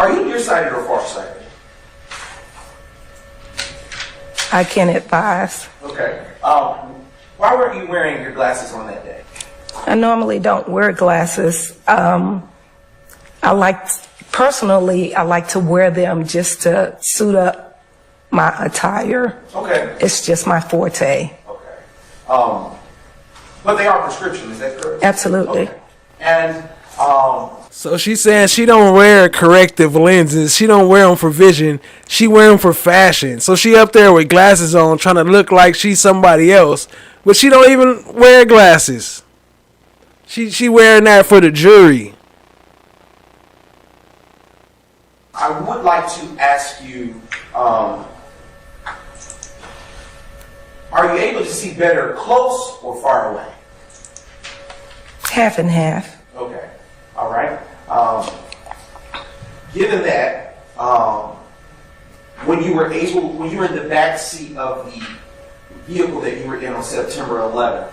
Are you nearsighted or farsighted? I can't advise. Okay. Why weren't you wearing your glasses on that day? I normally don't wear glasses. Personally, I like to wear them just to suit up my attire. Okay. It's just my forte. Okay. But they are prescription, is that correct? Absolutely. Okay. And, So she's saying she don't wear corrective lenses. She don't wear them for vision. She wear them for fashion. So she up there with glasses on trying to look like she's somebody else. But she don't even wear glasses. She wearing that for the jury. I would like to ask you, are you able to see better close or far away? Half and half. Okay. All right. Given that, when you were in the back seat of the vehicle that you were in on September 11th,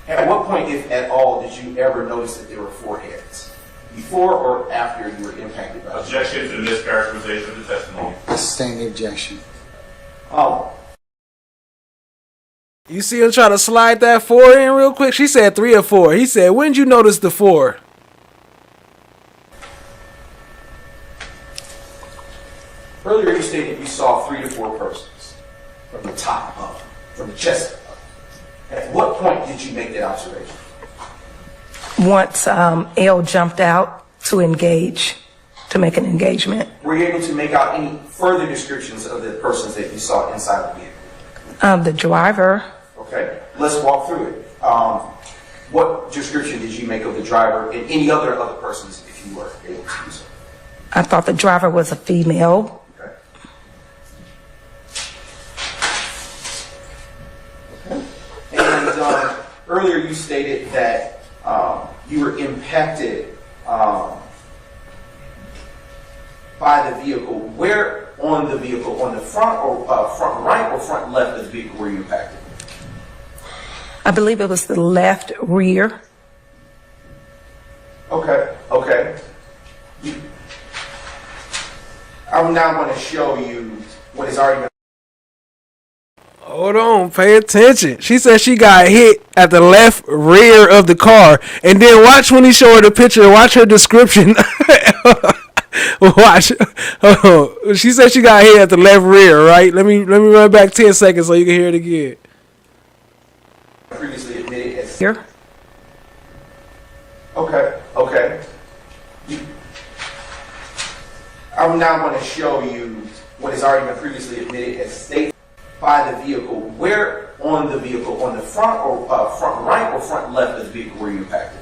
at what point, if at all, did you ever notice that there were four heads? Before or after you were impacted by it? Objection to the mischaracterization of the testimony. Sustain the objection. You see him trying to slide that 4 in real quick? She said 3 or 4. He said, when did you notice the 4? Earlier you stated you saw 3 to 4 persons from the top up, from the chest up. At what point did you make that observation? Once L jumped out to engage, to make an engagement. Were you able to make out any further descriptions of the persons that you saw inside the vehicle? The driver, Okay, let's walk through it. What description did you make of the driver and any other persons, if you were able to do so? I thought the driver was a female. Okay. And earlier you stated that you were impacted by the vehicle. Where on the vehicle? On the front or front right or front left of the vehicle were you impacted? I believe it was the left rear. Okay. I'm now going to show you what is already been. Hold on, pay attention. She said she got hit at the left rear of the car. And then watch when he show her the picture. Watch her description. Watch. She said she got hit at the left rear, right? Let me run back 10 seconds so you can hear it again. Previously admitted as. Here. Okay. I'm now going to show you what has already been previously admitted as state by the vehicle. Where on the vehicle? On the front or front right or front left of the vehicle were you impacted?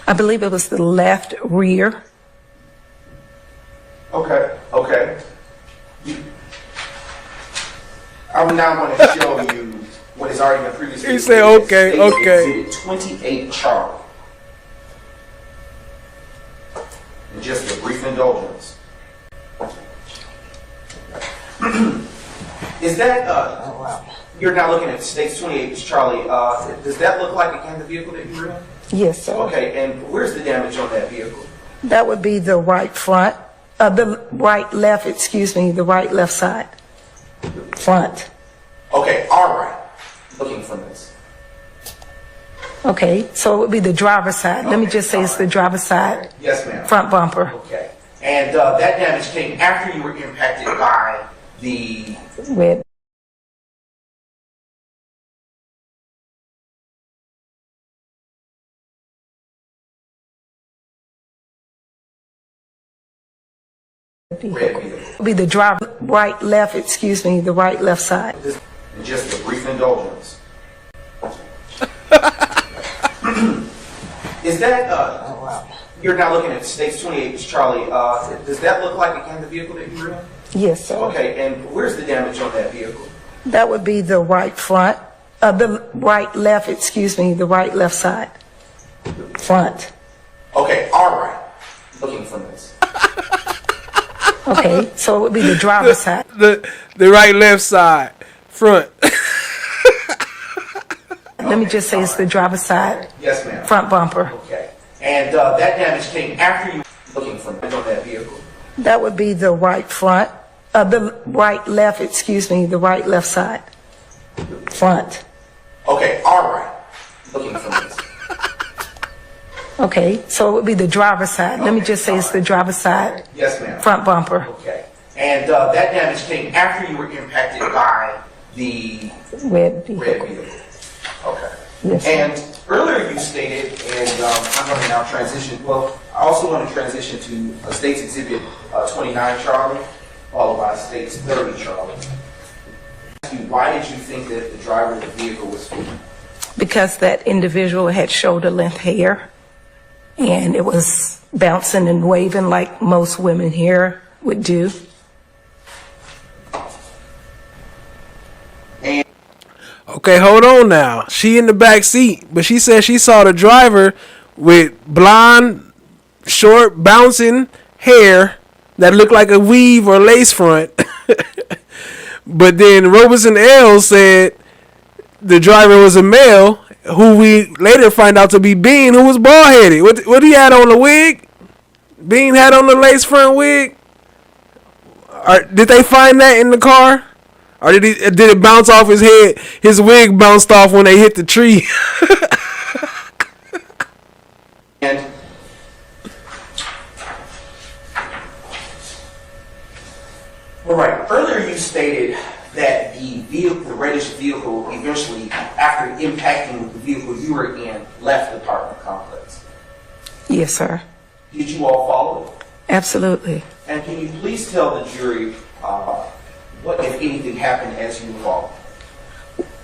I believe it was the left rear. Okay. I'm now going to show you what has already been previously. He said, okay. Exhibit 28 Charlie. And just a brief indulgence. Is that, you're now looking at States 28 Charlie. Does that look like, again, the vehicle that you were in? Yes, sir. Okay, and where's the damage on that vehicle? That would be the right front, the right left side. Front. Okay, all right. Looking from this. Okay, so it would be the driver's side. Let me just say it's the driver's side. Yes, ma'am. Front bumper. Okay. And that damage came after you were impacted by the Red. red vehicle. It would be the the right left side. And just a brief indulgence. Is that, you're now looking at States 28 Charlie. Does that look like, again, the vehicle that you were in? Yes, sir. Okay, and where's the damage on that vehicle? That would be the right front, the right left side. Front. Okay, all right. Looking from this. Okay, so it would be the driver's side. The right left side. Front. Let me just say it's the driver's side. Yes, ma'am. Front bumper. Okay. And that damage came after you looking from on that vehicle. That would be the right front, the right left, excuse me, the right left side. Front. Okay, all right. Looking from this. Okay, so it would be the driver's side. Let me just say it's the driver's side. Yes, ma'am. Front bumper. Okay. And that damage came after you were impacted by the Red vehicle. red vehicle. Okay. Yes, sir. And earlier you stated, and I'm going to now transition, well, I also want to transition to State's Exhibit 29, Charlie, followed by State's 30, Charlie. Why did you think that the driver of the vehicle was speeding? Because that individual had shoulder length hair and it was bouncing and waving like most women here would do. Okay, hold on now. She in the back seat, but she said she saw the driver with blonde, short, bouncing hair that looked like a weave or lace front. But then Robeson L said the driver was a male, who we later find out to be Bean, who was bald headed. What he had on the wig? Bean had on the lace front wig. Did they find that in the car? Or did it bounce off his head? His wig bounced off when they hit the tree. And all right, earlier you stated that the reddish vehicle eventually, after impacting the vehicle you were in, left the apartment complex. Yes, sir. Did you all follow it? Absolutely. And can you please tell the jury what, if anything, happened as you followed?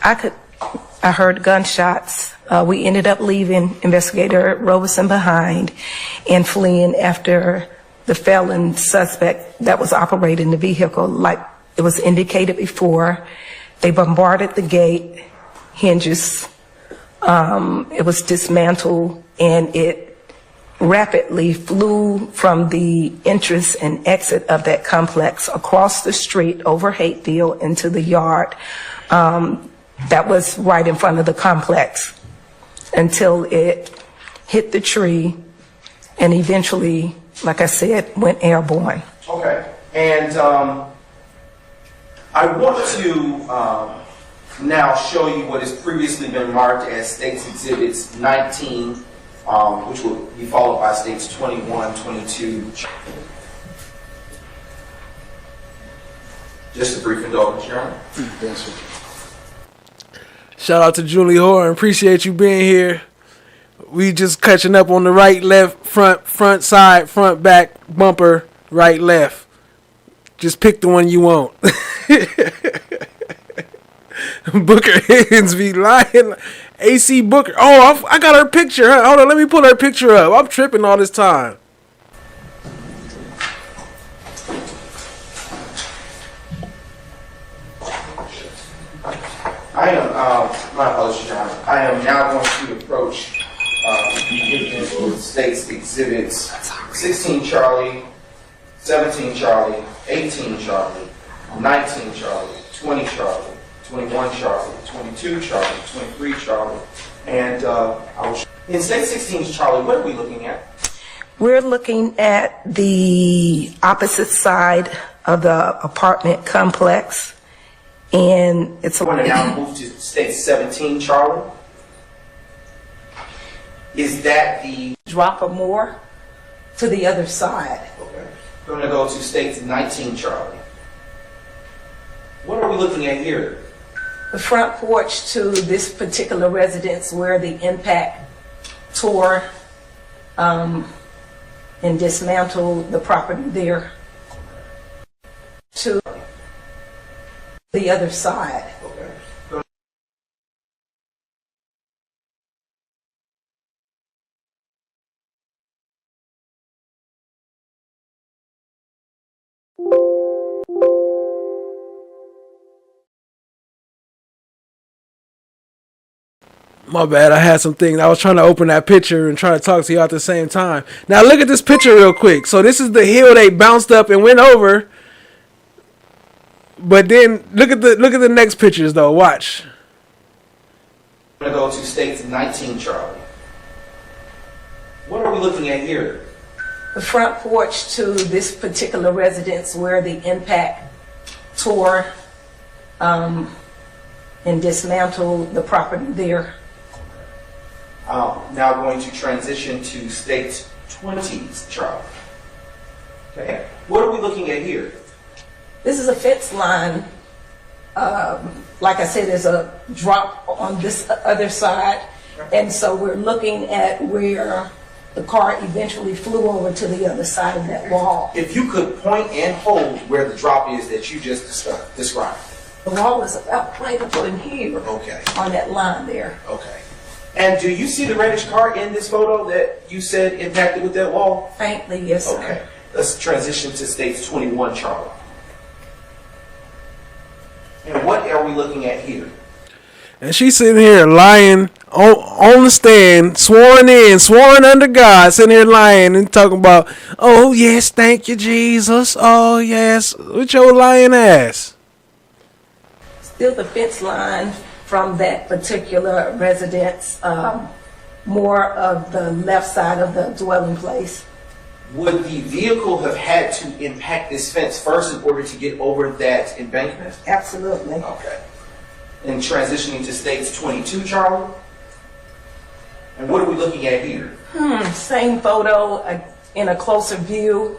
I heard gunshots. We ended up leaving Investigator Robeson behind and fleeing after the felon suspect that was operating the vehicle. Like it was indicated before, they bombarded the gate hinges. It was dismantled and it rapidly flew from the entrance and exit of that complex across the street over Hateville into the yard that was right in front of the complex until it hit the tree and eventually, like I said, went airborne. Okay. And I want to now show you what has previously been marked as State's Exhibits 19, which will be followed by States 21, 22. Just a brief indulgence, Your Honor. Yes, sir. Shout out to Julie Horn. Appreciate you being here. We just catching up on the right, left, front, side, front, back, bumper, right, left. Just pick the one you want. Booker Higgins be lying. AC Booker. Oh, I got her picture. Hold on, let me pull her picture up. I'm tripping all this time. I am, my apologies, Your Honor. I am now going to approach the State's Exhibits 16 Charlie, 17 Charlie, 18 Charlie, 19 Charlie, 20 Charlie, 21 Charlie, 22 Charlie, 23 Charlie, and in State 16 Charlie, what are we looking at? We're looking at the opposite side of the apartment complex, and it's I want to now move to State 17 Charlie. Is that the... drop or more to the other side. Okay. Going to go to State 19 Charlie. What are we looking at here? The front porch to this particular residence where the impact tore and dismantled the property there to the other side. Okay. My bad, I had some things. I was trying to open that picture and try to talk to you at the same time. Now look at this picture real quick. So this is the hill they bounced up and went over. But then look at the next pictures though. Watch. I'm going to go to State 19 Charlie. What are we looking at here? The front porch to this particular residence where the impact tore and dismantled the property there. Now going to transition to state 20s, Charlie. Okay. What are we looking at here? This is a fence line. Like I said, there's a drop on this other side. And so we're looking at where the car eventually flew over to the other side of that wall. If you could point and hold where the drop is that you just described. The wall was about right up in here. Okay. On that line there. Okay. And do you see the reddish car in this photo that you said impacted with that wall? Faintly, yes, sir. Okay. Let's transition to stage 21, Charlie. And what are we looking at here? And she's sitting here lying on the stand, sworn under God, sitting here lying and talking about, oh yes, thank you, Jesus. Oh yes, with your lying ass. Still the fence line from that particular residence, more of the left side of the dwelling place. Would the vehicle have had to impact this fence first in order to get over that embankment? Absolutely. Okay. And transitioning to stage 22, Charlie. And what are we looking at here? Same photo in a closer view.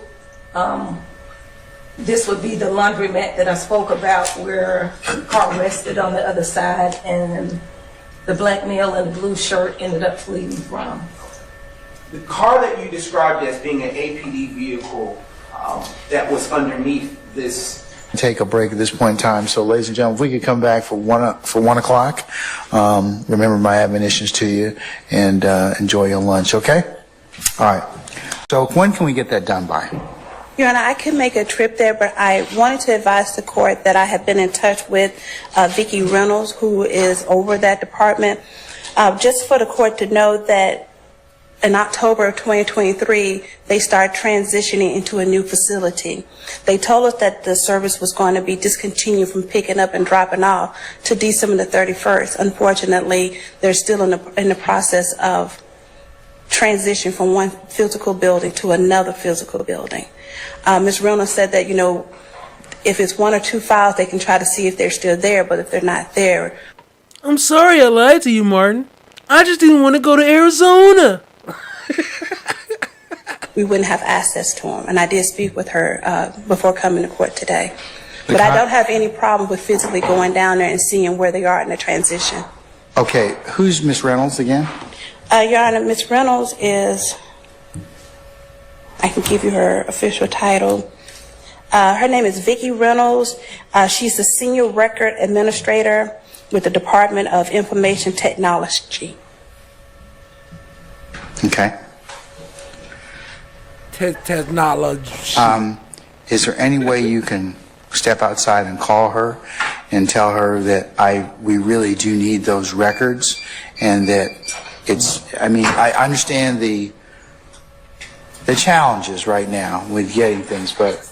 This would be the laundromat that I spoke about where the car rested on the other side and the black male in the blue shirt ended up fleeing from. The car that you described as being an APD vehicle that was underneath this. Take a break at this point in time. So, ladies and gentlemen, if we could come back for 1 o'clock, remember my admonitions to you and enjoy your lunch, okay? All right. So when can we get that done by? Your Honor, I can make a trip there, but I wanted to advise the court that I have been in touch with Vicki Reynolds, who is over that department, just for the court to know that in October of 2023, they start transitioning into a new facility. They told us that the service was going to be discontinued from picking up and dropping off to December the 31st. Unfortunately, they're still in the process of transition from one physical building to another physical building. Ms. Reynolds said that, if it's 1 or 2 files, they can try to see if they're still there, but if they're not there. I'm sorry I lied to you, Martin. I just didn't want to go to Arizona. We wouldn't have access to them. And I did speak with her before coming to court today. But I don't have any problem with physically going down there and seeing where they are in the transition. Okay, who's Miss Reynolds again? Your Honor, Ms. Reynolds is, I can give you her official title. Her name is Vicki Reynolds. She's the Senior Record Administrator with the Department of Information Technology. Okay. Technology. Is there any way you can step outside and call her and tell her that we really do need those records, and that I understand the challenges right now with getting things, but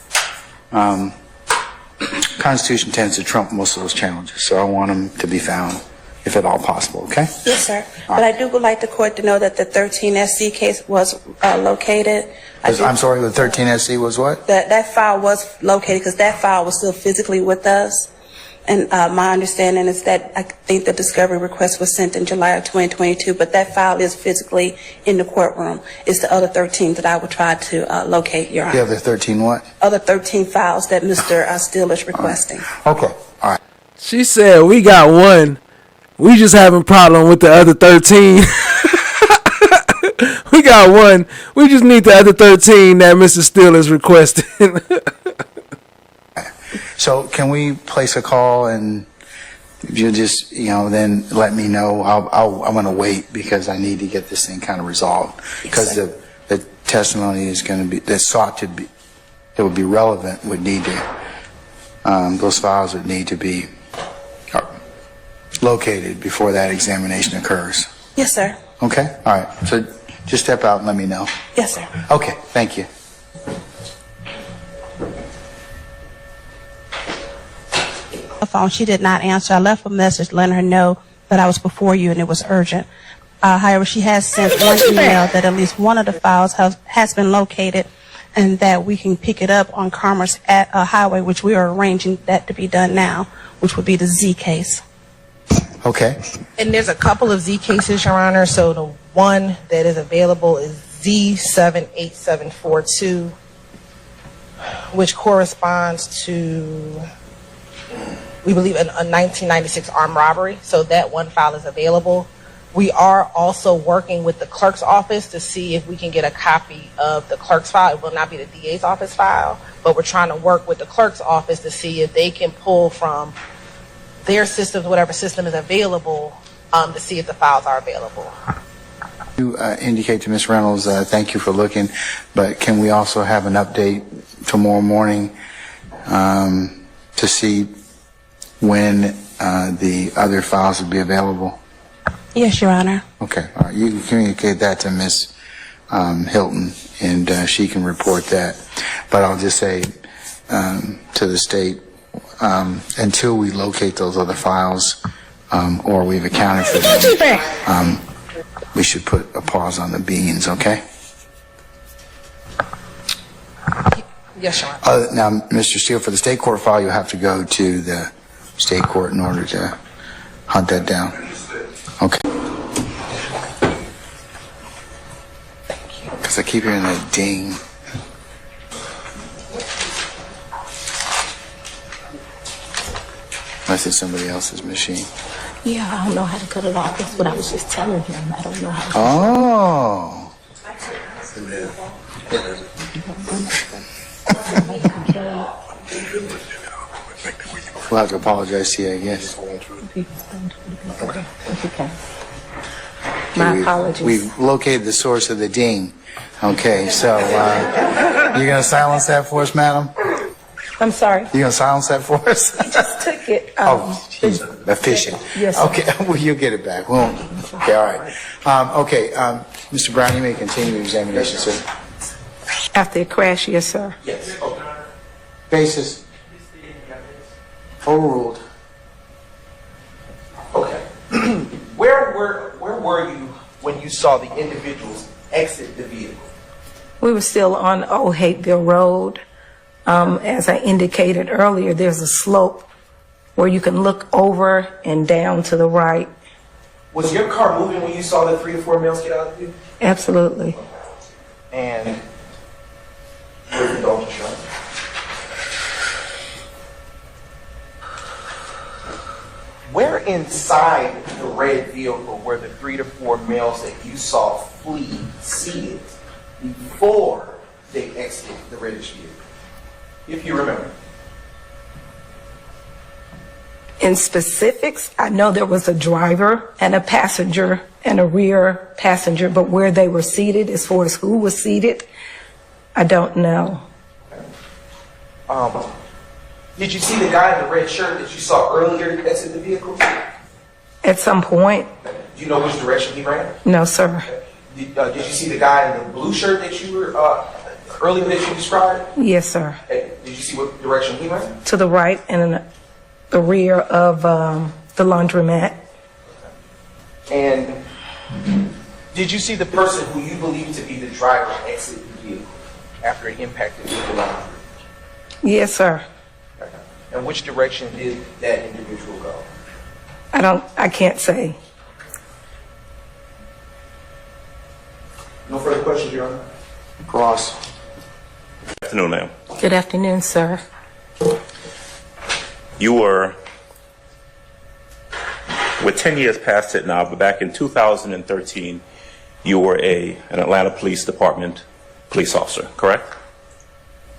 Constitution tends to trump most of those challenges, so I want them to be found, if at all possible, okay? Yes, sir. But I do would like the court to know that the 13SC case was located. I'm sorry, the 13SC was what? That file was located because that file was still physically with us. And my understanding is that I think the discovery request was sent in July of 2022, but that file is physically in the courtroom. It's the other 13 that I would try to locate, Your Honor. The other 13 what? Other 13 files that Mr. Steele is requesting. Okay, all right. She said, we got one. We just having problem with the other 13. We got one. We just need the other 13 that Mr. Steele is requesting. So can we place a call, and you just, then let me know. I'm going to wait because I need to get this thing kind of resolved, because the testimony is going to be, that sought to be, that would be relevant, would need to, those files would need to be located before that examination occurs. Yes, sir. Okay? All right. So just step out and let me know. Yes, sir. Okay. Thank you. Phone. She did not answer. I left a message letting her know that I was before you and it was urgent. However, she has sent one email that at least one of the files has been located and that we can pick it up on Commerce Highway, which we are arranging that to be done now, which would be the Z case. Okay. And there's a couple of Z cases, Your Honor. So the one that is available is Z78742, which corresponds to, we believe, a 1996 armed robbery. So that one file is available. We are also working with the clerk's office to see if we can get a copy of the clerk's file. It will not be the DA's office file, but we're trying to work with the clerk's office to see if they can pull from their systems, whatever system is available, to see if the files are available. You indicate to Ms. Reynolds, thank you for looking, but can we also have an update tomorrow morning to see when the other files will be available? Yes, Your Honor. Okay, all right. You can communicate that to Ms. Hilton, and she can report that. But I'll just say to the state, until we locate those other files or we've accounted for them, we should put a pause on the beans, okay? Yes, Your Honor. Now, Mr. Steele, for the state court file, you'll have to go to the state court in order to hunt that down. Okay. Because I keep hearing that ding. Unless it's somebody else's machine. Yeah, I don't know how to cut it off. That's what I was just telling him. I don't know how to. Oh. We'll have to apologize to you, I guess. My apologies. We've located the source of the ding. Okay, so you're going to silence that for us, madam? I'm sorry. You're going to silence that for us? Just took it. She's efficient. Yes, sir. Okay, well, you'll get it back. Well, okay, all right. Mr. Brown, you may continue your examination, sir. After it crashed, yes, sir. Yes. Basis. Overruled. Okay. Where were you when you saw the individuals exit the vehicle? We were still on Old Hateville Road. As I indicated earlier, there's a slope where you can look over and down to the right. Was your car moving when you saw the 3 or 4 males get out of the vehicle? Absolutely. And where's the dog insurance? Where inside the red vehicle were the 3 to 4 males that you saw flee seated before they exited the reddish vehicle? If you remember. In specifics, I know there was a driver and a passenger and a rear passenger, but where they were seated, as far as who was seated, I don't know. Did you see the guy in the red shirt that you saw earlier exit the vehicle? At some point, Do you know which direction he ran? no, sir. Did you see the guy in the blue shirt that you were earlier that you described? Yes, sir. Did you see what direction he ran? To the right and in the rear of the laundromat. And did you see the person who you believe to be the driver exit the vehicle after it impacted the line? Yes, sir. And which direction did that individual go? I can't say. No further questions, Your Honor? Cross. Good afternoon, ma'am. Good afternoon, sir. You were, with 10 years past it now, but back in 2013, you were an Atlanta Police Department police officer, correct?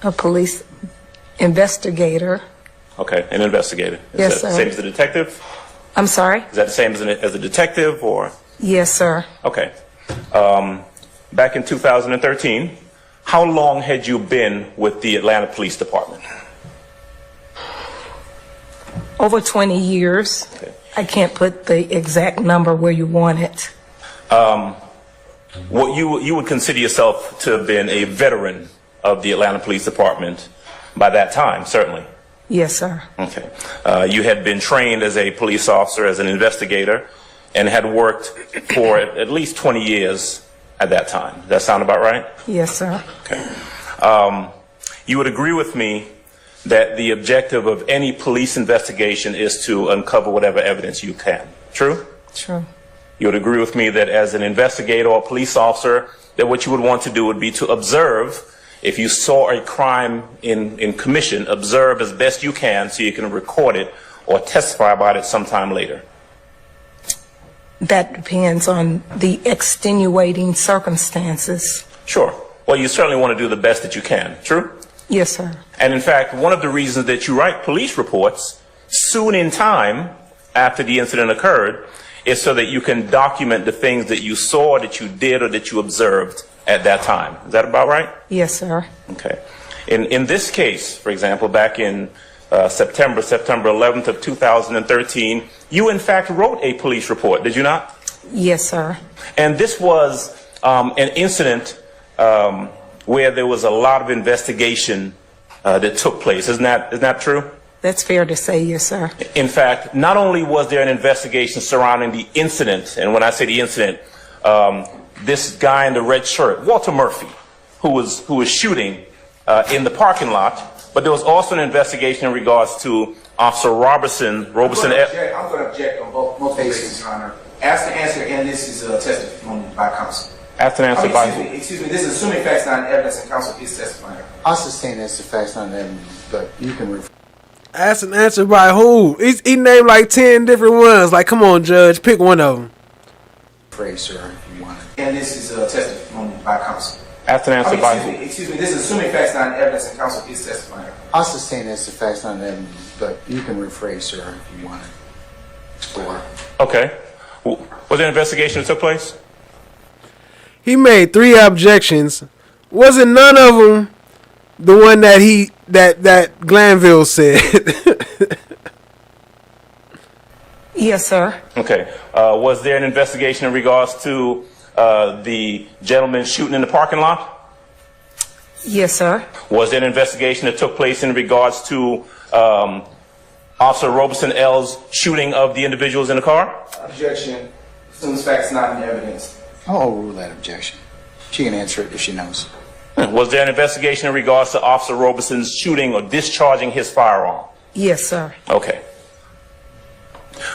A police investigator. Okay, an investigator. Is Yes, that the sir. same as a detective? I'm sorry? Is that the same as a detective, or? Yes, sir. Okay. Back in 2013, how long had you been with the Atlanta Police Department? Over 20 years. Okay. I can't put the exact number where you want it. What you would consider yourself to have been a veteran of the Atlanta Police Department by that time, certainly. Yes, sir. Okay. You had been trained as a police officer, as an investigator. and had worked for at least 20 years at that time. Does that sound about right? Yes, sir. Okay. You would agree with me that the objective of any police investigation is to uncover whatever evidence you can. True? True. You would agree with me that as an investigator or police officer, that what you would want to do would be to observe. If you saw a crime in commission, observe as best you can so you can record it or testify about it sometime later. That depends on the extenuating circumstances. Sure. Well, you certainly want to do the best that you can. True? Yes, sir. And in fact, one of the reasons that you write police reports soon in time after the incident occurred is so that you can document the things that you saw, that you did, or that you observed at that time. Is that about right? Yes, sir. Okay. In this case, for example, back in September 11th of 2013, you in fact wrote a police report, did you not? Yes, sir. And this was an incident where there was a lot of investigation that took place. Isn't that true? That's fair to say, yes, sir. In fact, not only was there an investigation surrounding the incident, and when I say the incident, this guy in the red shirt, Walter Murphy, who was shooting in the parking lot, but there was also an investigation in regards to Officer Robertson. I'm going to object on both bases, Your Honor. Ask to answer, and this is testimony by counsel. Asked and answered by excuse me, this is assuming facts not evidence, and counsel is testifying. I'll sustain as the facts not evidence, but you can refer. Asked and answered by who? He named like 10 different ones. Like, come on, Judge, pick one of them. Phrase, sir, if you want it. And this is testimony by counsel. asked and answered by who? Excuse me, this is assuming facts not evidence, and counsel is testifying. I'll sustain as the facts not evidence, but you can rephrase, sir, if you want it. For. Okay. Was there an investigation that took place? He made 3 objections. Wasn't none of them the one that Glanville said? Yes, sir. Okay. Was there an investigation in regards to the gentleman shooting in the parking lot? Yes, sir. Was there an investigation that took place in regards to Officer Roberson L's shooting of the individuals in the car? Objection. Assumes facts not in evidence. I'll overrule that objection. She can answer it if she knows. Was there an investigation in regards to Officer Robeson's shooting or discharging his firearm? Yes, sir. Okay.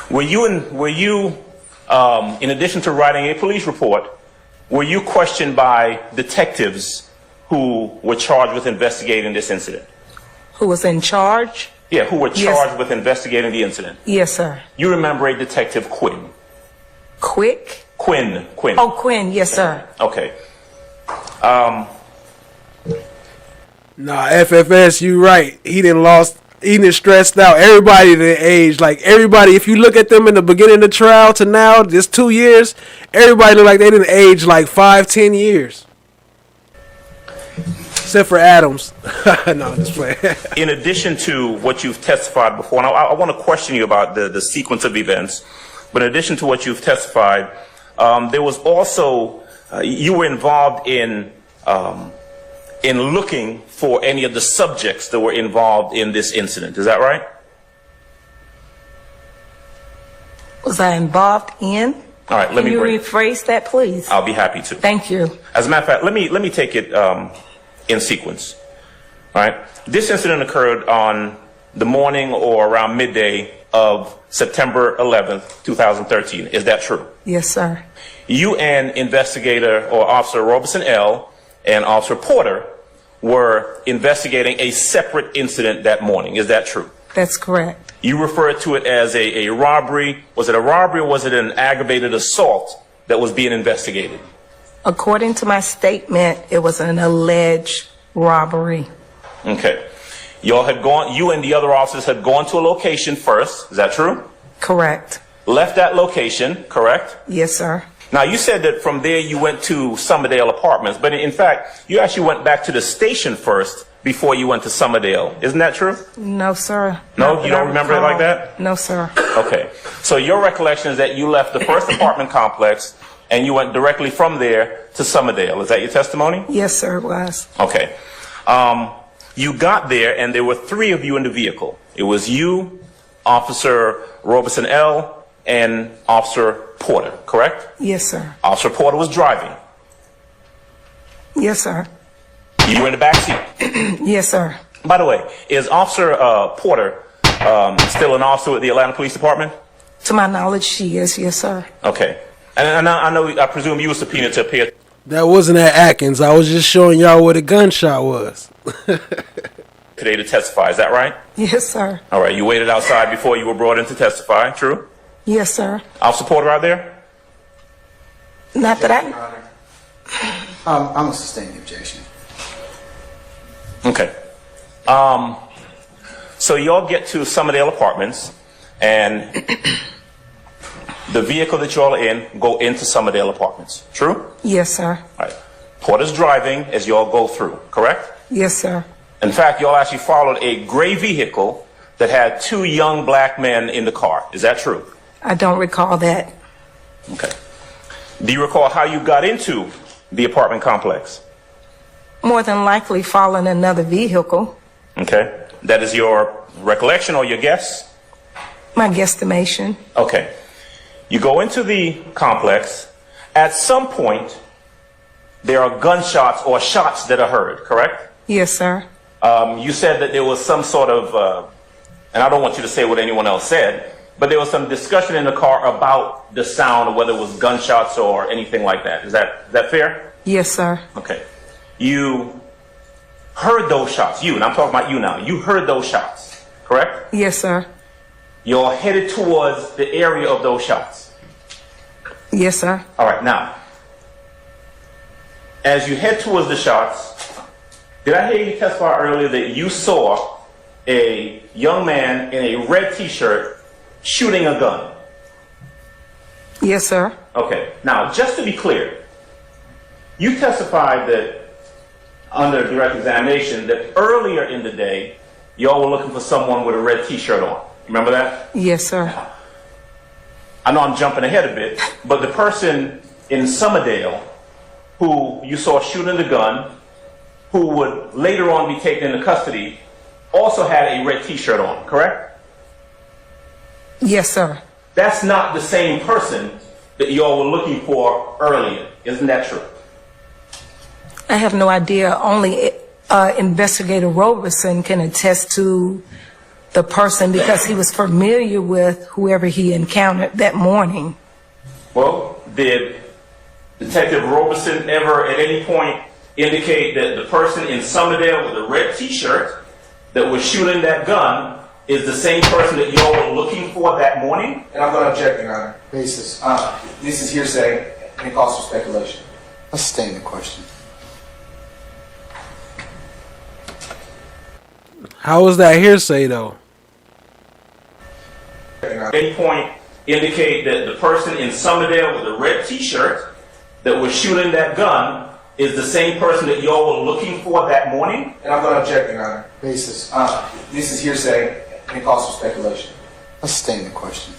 Were you in addition to writing a police report, were you questioned by detectives who were charged with investigating this incident? Who was in charge? Yeah, who were charged Yes. with investigating the incident? Yes, sir. You remember a detective Quinn? Quick? Quinn. Oh, Quinn. Yes, sir. Okay. Nah, FFS, you right. He didn't stressed out. Everybody didn't age. Like, everybody, if you look at them in the beginning of the trial to now, just 2 years, everybody look like they didn't age like 5-10 years. Except for Adams. No, I'm just playing. In addition to what you've testified before, and I want to question you about the sequence of events, but in addition to what you've testified, there was also, you were involved in looking for any of the subjects that were involved in this incident. Is that right? Was I involved in? All right, Can you rephrase that, please? I'll be happy to. Thank you. As a matter of fact, let me take it in sequence. All right. This incident occurred on the morning or around midday of September 11th, 2013. Is that true? Yes, sir. You and investigator or Officer Roberson L. and Officer Porter were investigating a separate incident that morning. Is that true? That's correct. You referred to it as a robbery. Was it a robbery or was it an aggravated assault that was being investigated? According to my statement, it was an alleged robbery. Okay. You and the other officers had gone to a location first. Is that true? Correct. Left that location, correct? Yes, sir. Now, you said that from there you went to Summerdale Apartments, but in fact, you actually went back to the station first before you went to Summerdale. Isn't that true? No, sir. No? Not You that I don't remember it recall. like that? No, sir. Okay. So your recollection is that you left the first apartment complex and you went directly from there to Summerdale. Is that your testimony? Yes, sir, it was. Okay. You got there and there were 3 of you in the vehicle. It was you, Officer Roberson L., and Officer Porter, correct? Yes, sir. Officer Porter was driving. Yes, sir. You were in the back seat. Yes, sir. By the way, is Officer Porter still an officer with the Atlanta Police Department? To my knowledge, she is. Yes, sir. Okay. And I presume you were subpoenaed to appear. That wasn't at Atkins. I was just showing y'all what a gunshot was. Today to testify, is that right? Yes, sir. All right, you waited outside before you were brought in to testify, true? Yes, sir. Officer Porter out there? Not that I. I'm gonna sustain the objection. Okay. So y'all get to Summerdale Apartments, and the vehicle that y'all are in go into Summerdale Apartments, true? Yes, sir. All right. Porter's driving as y'all go through, correct? Yes, sir. In fact, y'all actually followed a gray vehicle that had two young black men in the car. Is that true? I don't recall that. Okay. Do you recall how you got into the apartment complex? More than likely following another vehicle. Okay. That is your recollection or your guess? My guesstimation. Okay. You go into the complex. At some point, there are gunshots or shots that are heard, correct? Yes, sir. You said that there was some sort of, and I don't want you to say what anyone else said, but there was some discussion in the car about the sound or whether it was gunshots or anything like that. Is that fair? Yes, sir. Okay. You heard those shots. You, and I'm talking about you now. You heard those shots, correct? Yes, sir. You're headed towards the area of those shots. Yes, sir. All right. Now, as you head towards the shots, did I hear you testify earlier that you saw a young man in a red T-shirt shooting a gun? Yes, sir. Okay. Now, just to be clear, you testified that under direct examination that earlier in the day, y'all were looking for someone with a red T-shirt on. Remember that? Yes, sir. I know I'm jumping ahead a bit, but the person in Summerdale who you saw shooting the gun, who would later on be taken into custody, also had a red T-shirt on, correct? Yes, sir. That's not the same person that y'all were looking for earlier. Isn't that true? I have no idea. Only Investigator Roberson can attest to the person because he was familiar with whoever he encountered that morning. Well, did Detective Roberson ever at any point indicate that the person in Summerdale with a red T-shirt that was shooting that gun is the same person that y'all were looking for that morning? And I'm going to object, Your Honor. Basis. This is hearsay and it calls for speculation. Let's sustain the question. How was that hearsay though? At any point indicate that the person in Summerdale with a red T-shirt that was shooting that gun is the same person that y'all were looking for that morning? And I'm going to object, Your Honor. Basis. This is hearsay and it calls for speculation. Let's sustain the question.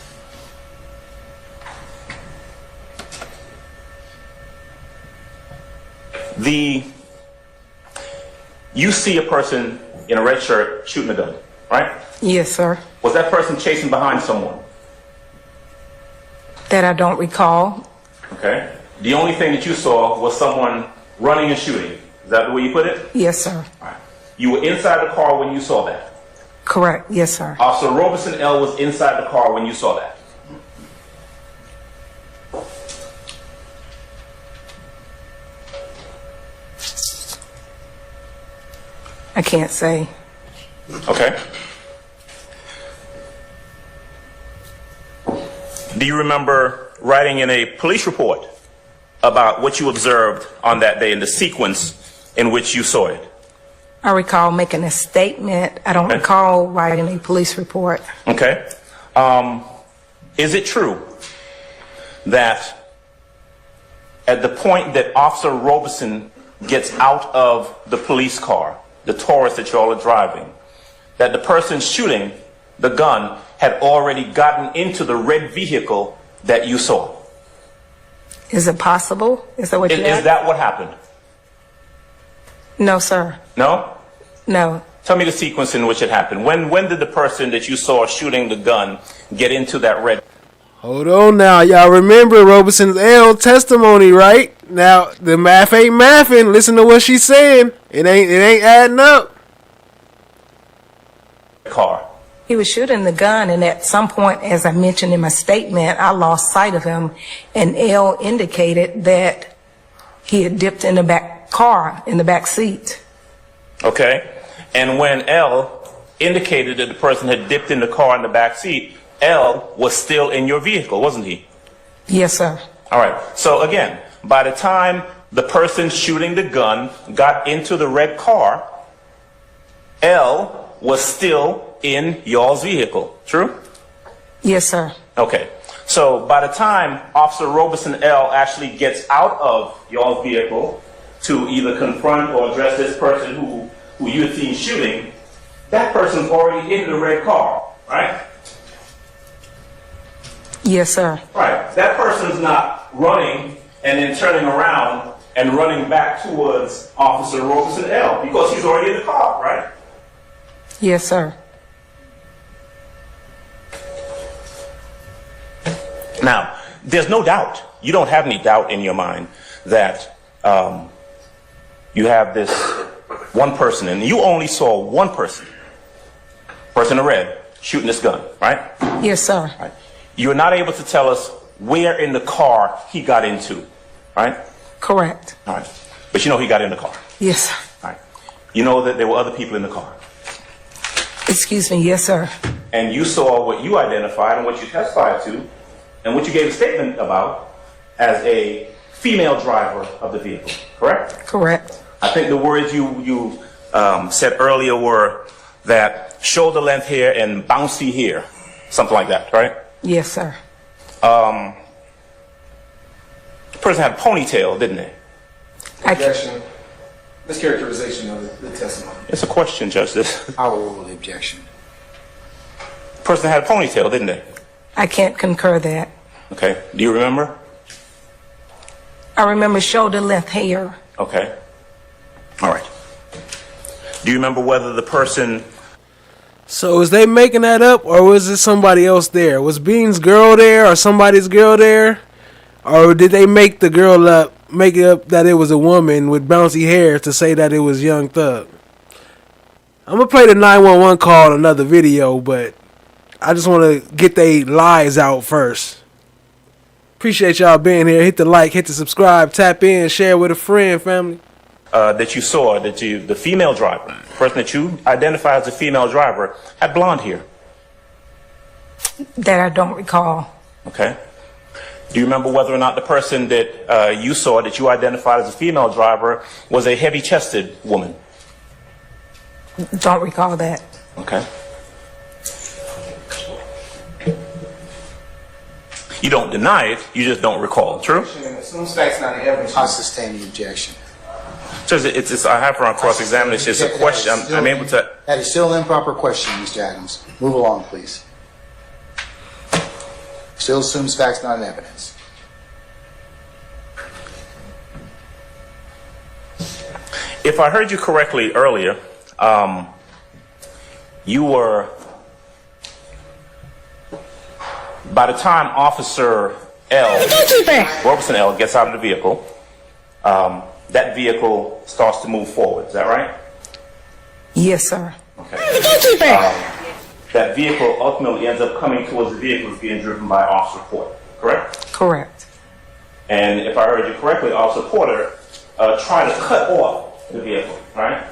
You see a person in a red shirt shooting a gun, right? Yes, sir. Was that person chasing behind someone? That I don't recall. Okay. The only thing that you saw was someone running and shooting. Is that the way you put it? Yes, sir. All right. You were inside the car when you saw that. Correct. Yes, sir. Officer Roberson L. was inside the car when you saw that. I can't say. Okay. Do you remember writing in a police report about what you observed on that day and the sequence in which you saw it? I recall making a statement. I don't Okay. recall writing a police report. Okay. Is it true that at the point that Officer Roberson gets out of the police car, the Taurus that y'all are driving, that the person shooting the gun had already gotten into the red vehicle that you saw? Is it possible? Is that what you Is asked? that what happened? No, sir. No? No. Tell me the sequence in which it happened. When did the person that you saw shooting the gun get into that red? Hold on now. Y'all remember Robeson's L testimony, right? Now, the math ain't mathing. Listen to what she's saying. It ain't adding up. Car. He was shooting the gun, and at some point, as I mentioned in my statement, I lost sight of him, and L indicated that he had dipped in the back car, in the back seat. Okay. And when L indicated that the person had dipped in the car in the back seat, L was still in your vehicle, wasn't he? Yes, sir. All right. So again, by the time the person shooting the gun got into the red car, L was still in y'all's vehicle. True? Yes, sir. Okay. So by the time Officer Robeson L actually gets out of y'all's vehicle to either confront or address this person who you had seen shooting, that person's already in the red car, right? Yes, sir. Right. That person's not running and then turning around and running back towards Officer Robeson L because he's already in the car, right? Yes, sir. Now, there's no doubt, you don't have any doubt in your mind that you have this one person, and you only saw one person in red, shooting this gun, right? Yes, sir. Right. You're not able to tell us where in the car he got into, right? Correct. All right. But you know he got in the car. Yes, sir. All right. You know that there were other people in the car. Excuse me. Yes, sir. And you saw what you identified and what you testified to and what you gave a statement about as a female driver of the vehicle, correct? Correct. I think the words you said earlier were that shoulder length hair and bouncy hair, something like that, right? Yes, sir. The person had a ponytail, didn't they? Objection. Mischaracterization of the testimony. It's a question, Justice. I will rule the objection. The person had a ponytail, didn't they? I can't concur that. Okay. Do you remember? I remember shoulder length hair. Okay. All right. Do you remember whether the person... So was they making that up, or was it somebody else there? Was Bean's girl there, or somebody's girl there? Or did they make the girl make it up that it was a woman with bouncy hair to say that it was Young Thug? I'm going to play the 911 call in another video, but I just want to get they lies out first. Appreciate y'all being here. Hit the like, hit the subscribe, tap in, share with a friend, family. that you saw, the female driver, the person that you identified as a female driver, had blonde hair. That I don't recall. Okay. Do you remember whether or not the person that you saw, that you identified as a female driver, was a heavy-chested woman? Don't recall that. Okay. You don't deny it, you just don't recall. True? Assumes facts, not evidence. I sustain the objection. So I have her on cross-examination. It's a question. I'm able to... That is still an improper question, Mr. Adams. Move along, please. Still assumes facts, not evidence. If I heard you correctly earlier, you were... By the time Officer Robeson L. gets out of the vehicle, that vehicle starts to move forward. Is that right? Yes, sir. Okay. That vehicle ultimately ends up coming towards the vehicle that's being driven by Officer Porter, correct? Correct. And if I heard you correctly, Officer Porter tried to cut off the vehicle, right?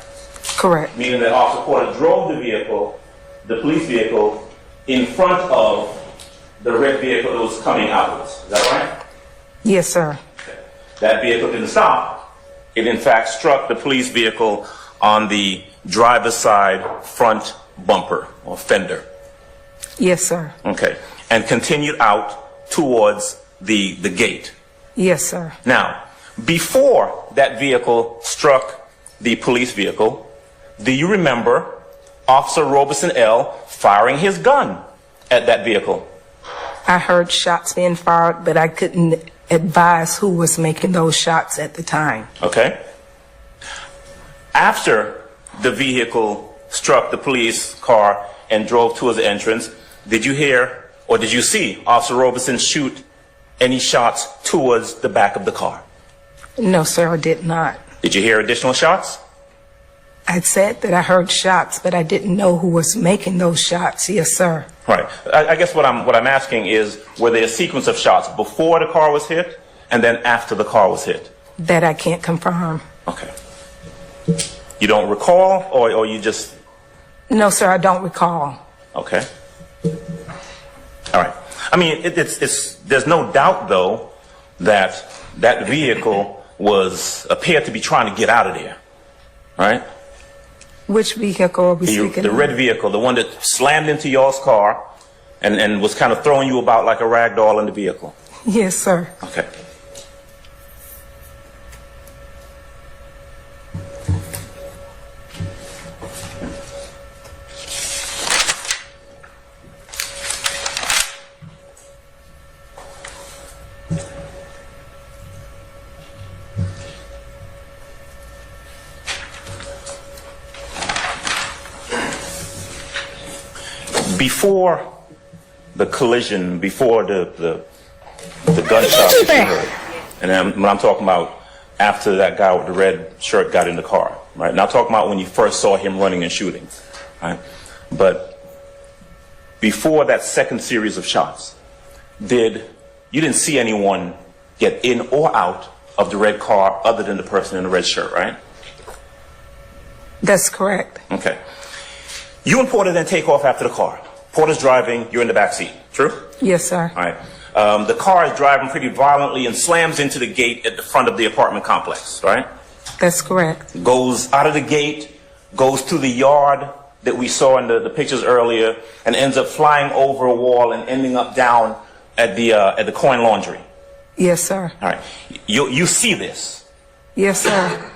Correct. Meaning that Officer Porter drove the vehicle, the police vehicle, in front of the red vehicle that was coming outwards. Is that right? Yes, sir. Okay. That vehicle didn't stop. It in fact struck the police vehicle on the driver's side front bumper or fender. Yes, sir. Okay. And continued out towards the gate. Yes, sir. Now, before that vehicle struck the police vehicle, do you remember Officer Robeson L. firing his gun at that vehicle? I heard shots being fired, but I couldn't advise who was making those shots at the time. Okay. After the vehicle struck the police car and drove towards the entrance, did you hear Or did you see Officer Robeson shoot any shots towards the back of the car? No, sir, I did not. Did you hear additional shots? I said that I heard shots, but I didn't know who was making those shots. Yes, sir. Right. I guess what I'm asking is, were there a sequence of shots before the car was hit and then after the car was hit? That I can't confirm. Okay. You don't recall, or you just... No, sir, I don't recall. Okay. All right. I mean, there's no doubt, though, that that vehicle appeared to be trying to get out of there, right? Which vehicle are we speaking The of? red vehicle, the one that slammed into y'all's car and was kind of throwing you about like a rag doll in the vehicle. Yes, sir. Okay. Before the collision, before the gunshot that you heard, and when I'm talking about after that guy with the red shirt got in the car, right? Now talking about when you first saw him running and shooting, right? But before that second series of shots, you didn't see anyone get in or out of the red car other than the person in the red shirt, right? That's correct. Okay. You and Porter then take off after the car. Porter's driving, you're in the back seat. True? Yes, sir. All right. The car is driving pretty violently and slams into the gate at the front of the apartment complex, right? That's correct. Goes out of the gate, goes through the yard that we saw in the pictures earlier, and ends up flying over a wall and ending up down at the coin laundry. Yes, sir. All right. You see this. Yes, sir.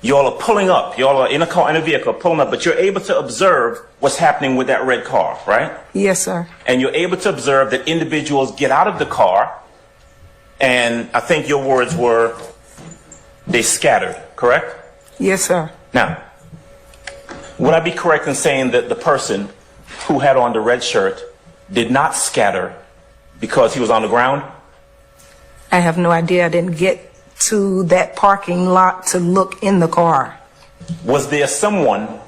Y'all are pulling up. Y'all are in a vehicle pulling up, but you're able to observe what's happening with that red car, right? Yes, sir. And you're able to observe that individuals get out of the car, and I think your words were, they scattered, correct? Yes, sir. Now, would I be correct in saying that the person who had on the red shirt did not scatter because he was on the ground? I have no idea. I didn't get to that parking lot to look in the car. Was there someone,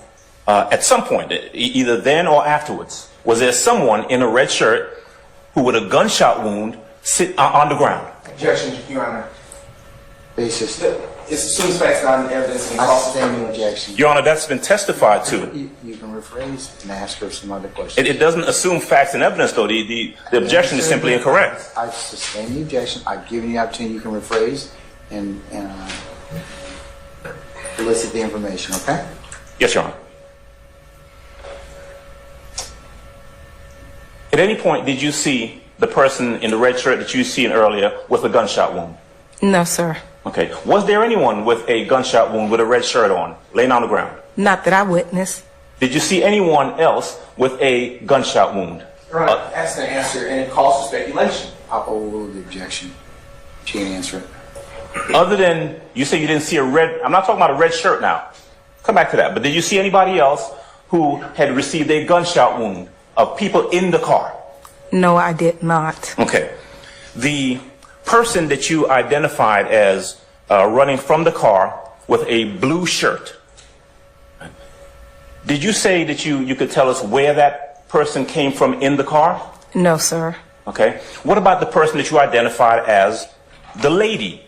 at some point, either then or afterwards, was there someone in a red shirt who with a gunshot wound sit on the ground? Objection, Your Honor. Basis. It's assumed facts not evidence and I cross. sustain the objection. Your Honor, that's been testified to. You can rephrase and ask her some other questions. It doesn't assume facts and evidence, though. The objection is simply incorrect. I sustain the objection. I've given you the opportunity. You can rephrase and elicit the information, okay? Yes, Your Honor. At any point, did you see the person in the red shirt that you seen earlier with a gunshot wound? No, sir. Okay. Was there anyone with a gunshot wound with a red shirt on, laying on the ground? Not that I witnessed. Did you see anyone else with a gunshot wound? Your Honor, that's the answer, and it calls for speculation. I'll overrule the objection. She can answer it. Other than, you say you didn't see a red, I'm not talking about a red shirt now. Come back to that. But did you see anybody else who had received a gunshot wound of people in the car? No, I did not. Okay. The person that you identified as running from the car with a blue shirt, did you say that you could tell us where that person came from in the car? No, sir. Okay. What about the person that you identified as the lady?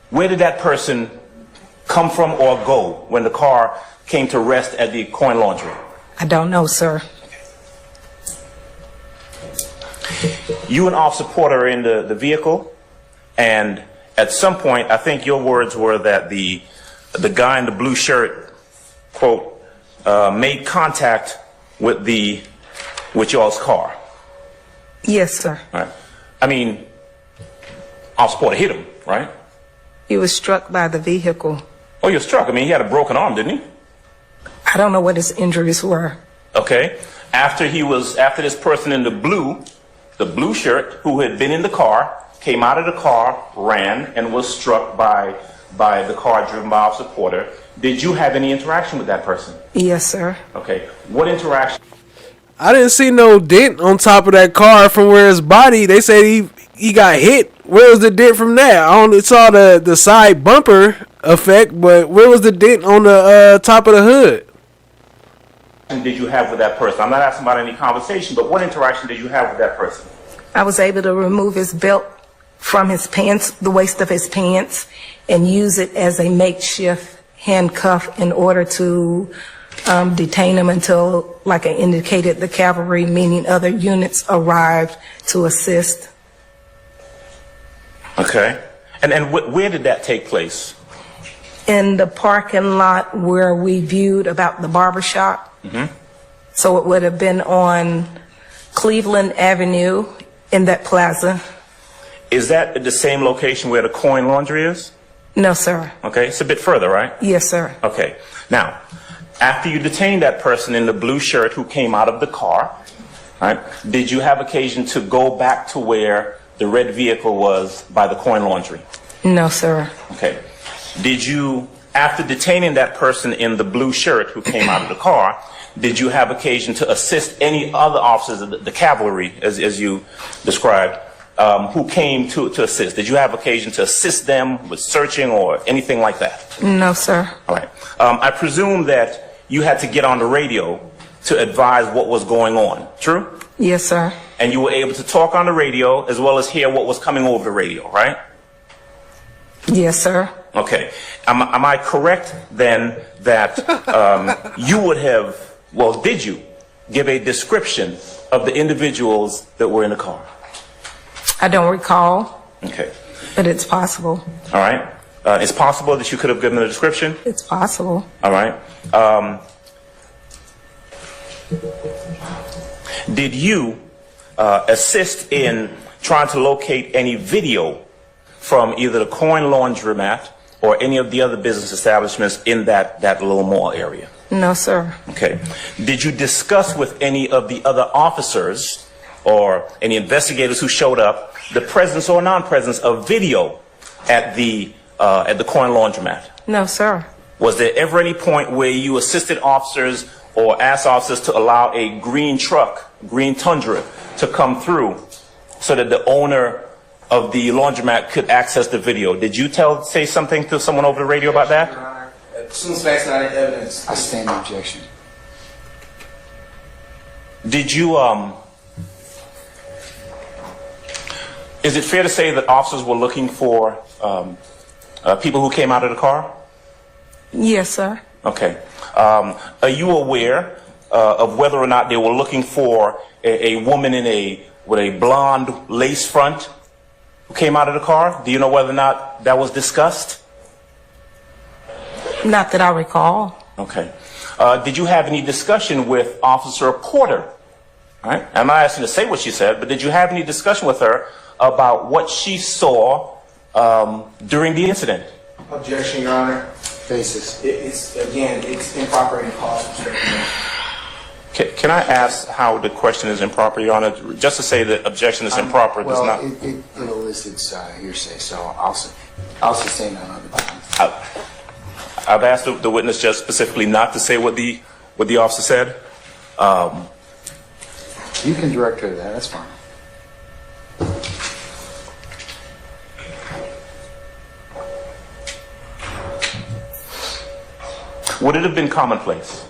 Where did that person come from or go when the car came to rest at the coin laundry? I don't know, sir. You and Officer Porter are in the vehicle, and at some point, I think your words were that the guy in the blue shirt, quote, made contact with y'all's car. Yes, sir. All right. I mean, Officer Porter hit him, right? He was struck by the vehicle. Oh, you were struck. I mean, he had a broken arm, didn't he? I don't know what his injuries were. Okay. After this person in the blue shirt who had been in the car, came out of the car, ran, and was struck by the car driven by Officer Porter, did you have any interaction with that person? Yes, sir. Okay. What interaction? I didn't see no dent on top of that car from where his body. They said he got hit. Where was the dent from that? I only saw the side bumper effect, but where was the dent on the top of the hood? Did you have with that person? I'm not asking about any conversation, but what interaction did you have with that person? I was able to remove his belt from his pants, the waist of his pants, and use it as a makeshift handcuff in order to detain him until, like I indicated, the cavalry, meaning other units, arrived to assist. Okay. And where did that take place? In the parking lot where we viewed about the barber shop. Mm-hmm. So it would have been on Cleveland Avenue in that plaza. Is that at the same location where the coin laundry is? No, sir. Okay, it's a bit further, right? Yes, sir. Okay. Now, after you detained that person in the blue shirt who came out of the car, right, did you have occasion to go back to where the red vehicle was by the coin laundry? No, sir. Okay. Did you, after detaining that person in the blue shirt who came out of the car, did you have occasion to assist any other officers of the cavalry, as you described, who came to assist? Did you have occasion to assist them with searching or anything like that? No, sir. All right. I presume that you had to get on the radio to advise what was going on, true? Yes, sir. And you were able to talk on the radio as well as hear what was coming over the radio, right? Yes, sir. Okay. Am I correct then that you would have, well, did you give a description of the individuals that were in the car? I don't recall. Okay. But it's possible. All right. It's possible that you could have given a description? It's possible. All right. Did you assist in trying to locate any video from either the coin laundromat or any of the other business establishments in that little mall area? No, sir. Okay. Did you discuss with any of the other officers or any investigators who showed up the presence or non-presence of video at the coin laundromat? No, sir. Was there ever any point where you assisted officers or asked officers to allow a green truck, green Tundra, to come through so that the owner of the laundromat could access the video? Did you say something to someone over the radio about that? Your Honor, as soon as facts not in evidence. I stand in objection. Did you, is it fair to say that officers were looking for people who came out of the car? Yes, sir. Okay. Are you aware of whether or not they were looking for a woman with a blonde lace front who came out of the car? Do you know whether or not that was discussed? Not that I recall. Okay. Did you have any discussion with Officer Porter? All right. I'm not asking to say what she said, but did you have any discussion with her about what she saw during the incident? Objection, Your Honor. Basis. It's improper and cause restriction. Can I ask how the question is improper, Your Honor? Just to say that objection is improper does not... It elicits hearsay, so I'll sustain that on the bottom. I've asked the witness just specifically not to say what the officer said. You can direct her to that, that's fine. Would it have been commonplace,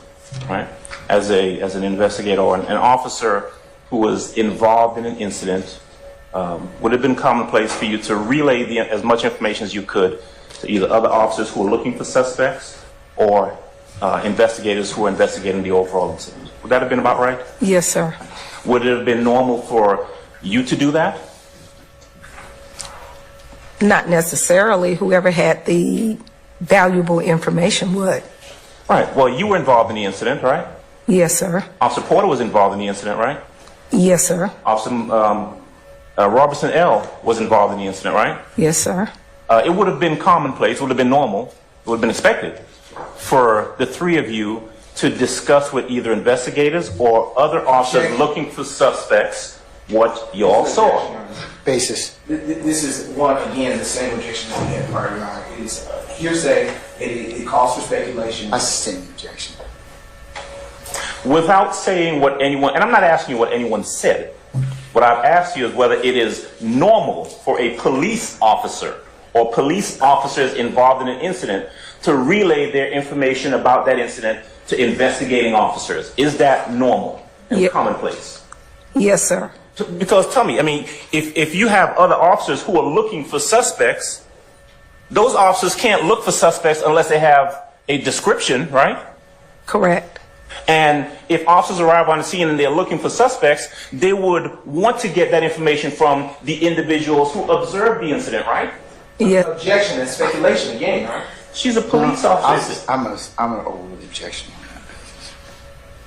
right, as an investigator or an officer who was involved in an incident, would it have been commonplace for you to relay as much information as you could to either other officers who were looking for suspects or investigators who were investigating the overall incident? Would that have been about right? Yes, sir. Would it have been normal for you to do that? Not necessarily. Whoever had the valuable information would. Right. Well, you were involved in the incident, right? Yes, sir. Officer Porter was involved in the incident, right? Yes, sir. Officer Robertson L. was involved in the incident, right? Yes, sir. It would have been commonplace, it would have been normal, it would have been expected for the three of you to discuss with either investigators or other officers looking for suspects what you all saw. Basis. This is, again, the same objection that we had prior, Your Honor. It is hearsay. It calls for speculation. I sustain the objection. without saying what anyone, and I'm not asking you what anyone said. What I've asked you is whether it is normal for a police officer or police officers involved in an incident to relay their information about that incident to investigating officers. Is that normal and Yep. commonplace? Yes, sir. Because tell me, I mean, if you have other officers who are looking for suspects, those officers can't look for suspects unless they have a description, right? Correct. And if officers arrive on the scene and they're looking for suspects, they would want to get that information from the individuals who observed the incident, right? Yes. Objection and speculation again, right? She's a police officer. I'm an overrule objection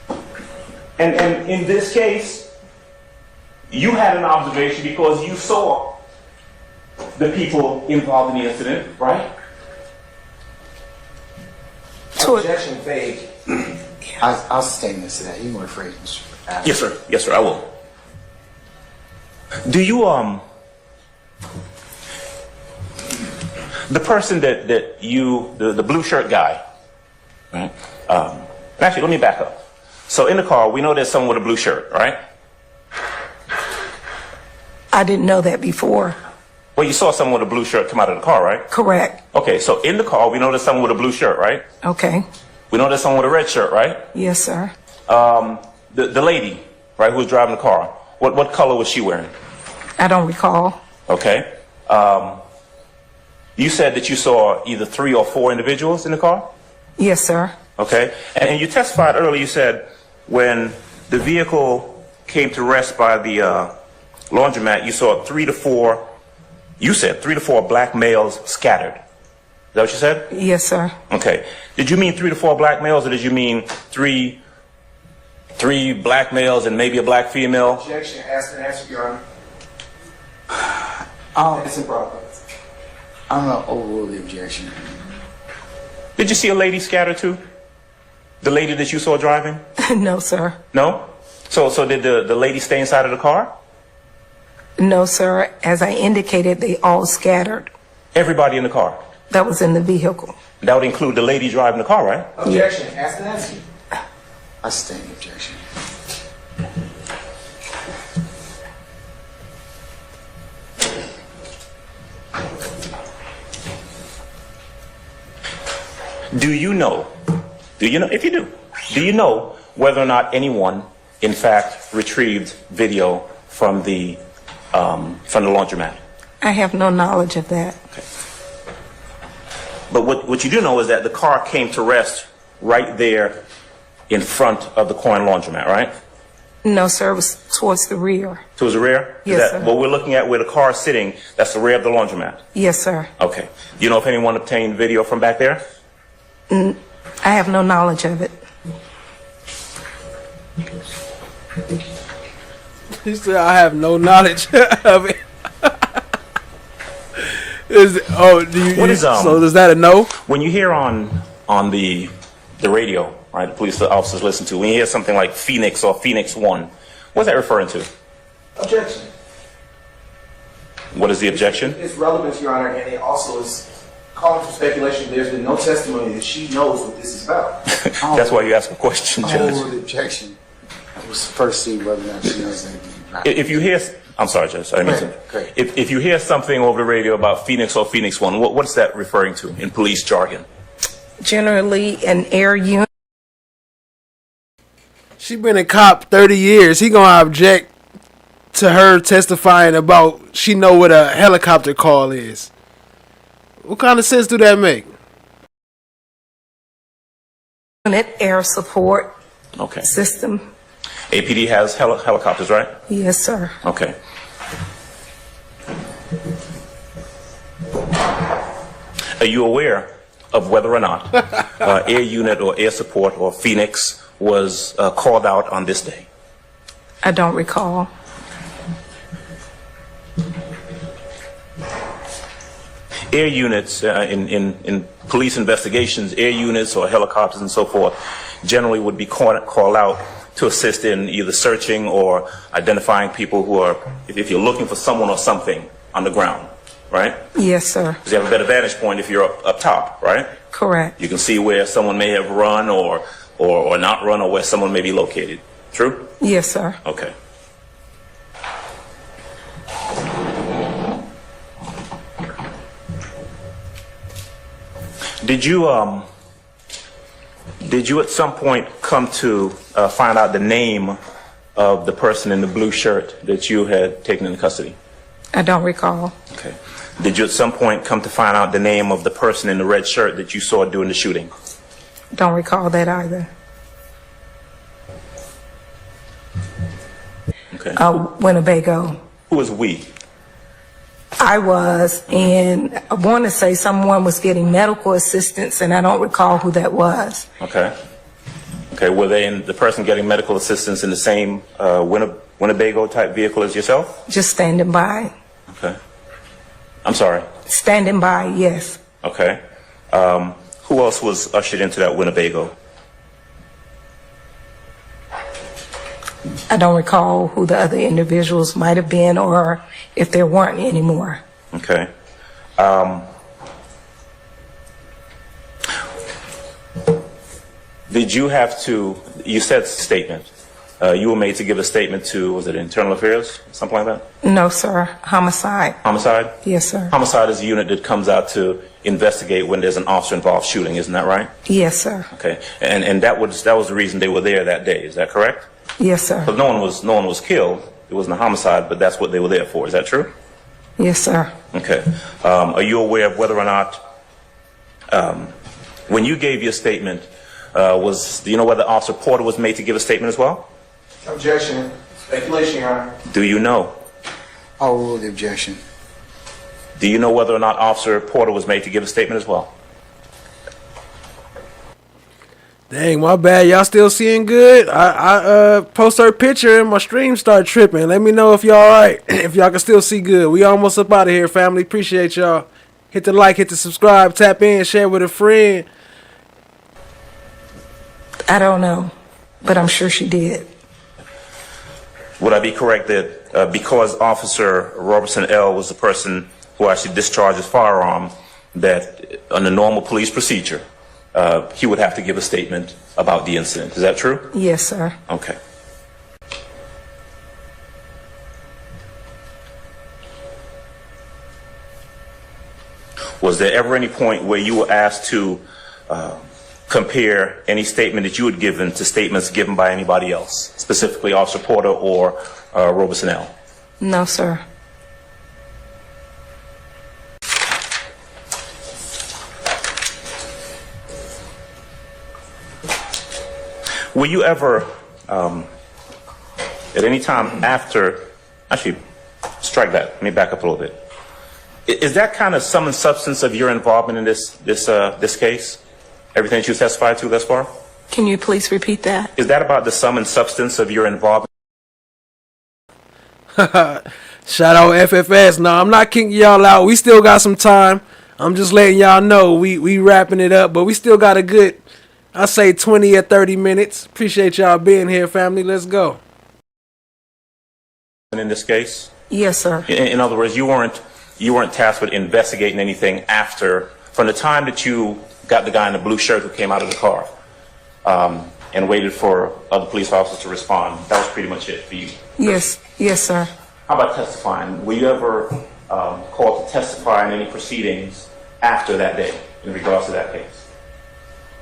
on that. And in this case, you had an observation because you saw the people involved in the incident, right? Objection vague. I'll sustain this to that. You can rephrase, Mr. Adams. Yes, sir. Yes, sir. I will. Do you the person that you the blue shirt guy, right? Actually, let me back up. So in the car, we know there's someone with a blue shirt, right? I didn't know that before. Well, you saw someone with a blue shirt come out of the car, right? Correct. Okay, so in the car, we know there's someone with a blue shirt, right? Okay. We know there's someone with a red shirt, right? Yes, sir. The lady, right, who was driving the car, what color was she wearing? I don't recall. Okay. You said that you saw either 3 or 4 individuals in the car? Yes, sir. Okay. And you testified earlier, you said when the vehicle came to rest by the laundromat, you saw 3 to 4, you said 3 to 4 black males scattered. Is that what you said? Yes, sir. Okay. Did you mean 3 to 4 black males, or did you mean three black males and maybe a black female? Objection. Ask and answer, Your Honor. It's improper. I'm going to overrule the objection. Did you see a lady scattered too? The lady that you saw driving? No, sir. No? So did the lady stay inside of the car? No, sir. As I indicated, they all scattered. Everybody in the car? That was in the vehicle. That would include the lady driving the car, right? Objection. Ask and answer. I sustain the objection. Do you know, if you do you know whether or not anyone, in fact, retrieved video from the laundromat? I have no knowledge of that. But what you do know is that the car came to rest right there in front of the coin laundromat, right? No, sir. It was towards the rear. Towards the rear? Yes, Is that sir. what we're looking at where the car is sitting? That's the rear of the laundromat? Yes, sir. Okay. Do you know if anyone obtained video from back there? I have no knowledge of it. He said, I have no knowledge of it. So is that a no? When you hear on the radio, right, the police officers listen to, when you hear something like Phoenix or Phoenix 1, what's that referring to? Objection. What is the objection? It's relevant, Your Honor, and it also is calling for speculation. There's been no testimony that she knows what this is about. That's why you ask a question, I Judge. overrule the objection. It was first see whether or not she knows anything about it. If you hear, I'm sorry, Judge, I didn't mean to. Great. If you hear something over the radio about Phoenix or Phoenix 1, what's that referring to in police jargon? Generally, an air unit. She been a cop 30 years. He gonna object to her testifying about she know what a helicopter call is. What kind of sense do that make? Air support Okay. system. APD has helicopters, right? Yes, sir. Okay. Are you aware of whether or not air unit or air support or Phoenix was called out on this day? I don't recall. Air units in police investigations, air units or helicopters and so forth generally would be called out to assist in either searching or identifying people who are, if you're looking for someone or something on the ground, right? Yes, sir. Because you have a better vantage point if you're up top, right? Correct. You can see where someone may have run or not run, or where someone may be located. True? Yes, sir. Okay. Did you at some point come to find out the name of the person in the blue shirt that you had taken into custody? I don't recall. Okay. Did you at some point come to find out the name of the person in the red shirt that you saw during the shooting? Don't recall that either. Okay. Winnebago. Who is we? I was, and I want to say someone was getting medical assistance, and I don't recall who that was. Okay. Okay. Were the person getting medical assistance in the same Winnebago type vehicle as yourself? Just standing by. Okay. I'm sorry. Standing by, yes. Okay. Who else was ushered into that Winnebago? I don't recall who the other individuals might have been, or if there weren't anymore. Okay. Did you have to, you said statement. You were made to give a statement to, was it Internal Affairs? Something like that? No, sir. Homicide. Homicide? Yes, sir. Homicide is a unit that comes out to investigate when there's an officer-involved shooting, isn't that right? Yes, sir. Okay. And that was the reason they were there that day, is that correct? Yes, sir. But no one was killed. It wasn't a homicide, but that's what they were there for. Is that true? Yes, sir. Okay. Are you aware of whether or not, when you gave your statement, do you know whether Officer Porter was made to give a statement as well? Objection. Speculation, Your Honor. Do you know? I'll rule the objection. Do you know whether or not Officer Porter was made to give a statement as well? Dang, my bad. Y'all still seeing good? I post her picture and my stream start tripping. Let me know if y'all alright. If y'all can still see good. We almost up out of here, family. Appreciate y'all. Hit the like, hit the subscribe, tap in, share with a friend. I don't know, but I'm sure she did. Would I be correct that because Officer Robertson L. was the person who actually discharged his firearm, that under normal police procedure, he would have to give a statement about the incident? Is that true? Yes, sir. Okay. Was there ever any point where you were asked to compare any statement that you had given to statements given by anybody else, specifically Officer Porter or Robertson L? No, sir. Were you ever, at any time after, actually, strike that, let me back up a little bit. Is that kind of sum and substance of your involvement in this case? Everything that you testified to thus far? Can you please repeat that? Is that about the sum and substance of your involvement? Shout out FFS. No, I'm not kicking y'all out. We still got some time. I'm just letting y'all know we wrapping it up, but we still got a good, I say 20 or 30 minutes. Appreciate y'all being here, family. Let's go. In this case? Yes, sir. In other words, you weren't tasked with investigating anything after, from the time that you got the guy in the blue shirt who came out of the car and waited for other police officers to respond. That was pretty much it for you? Yes, sir. How about testifying? Were you ever called to testify in any proceedings after that day in regards to that case?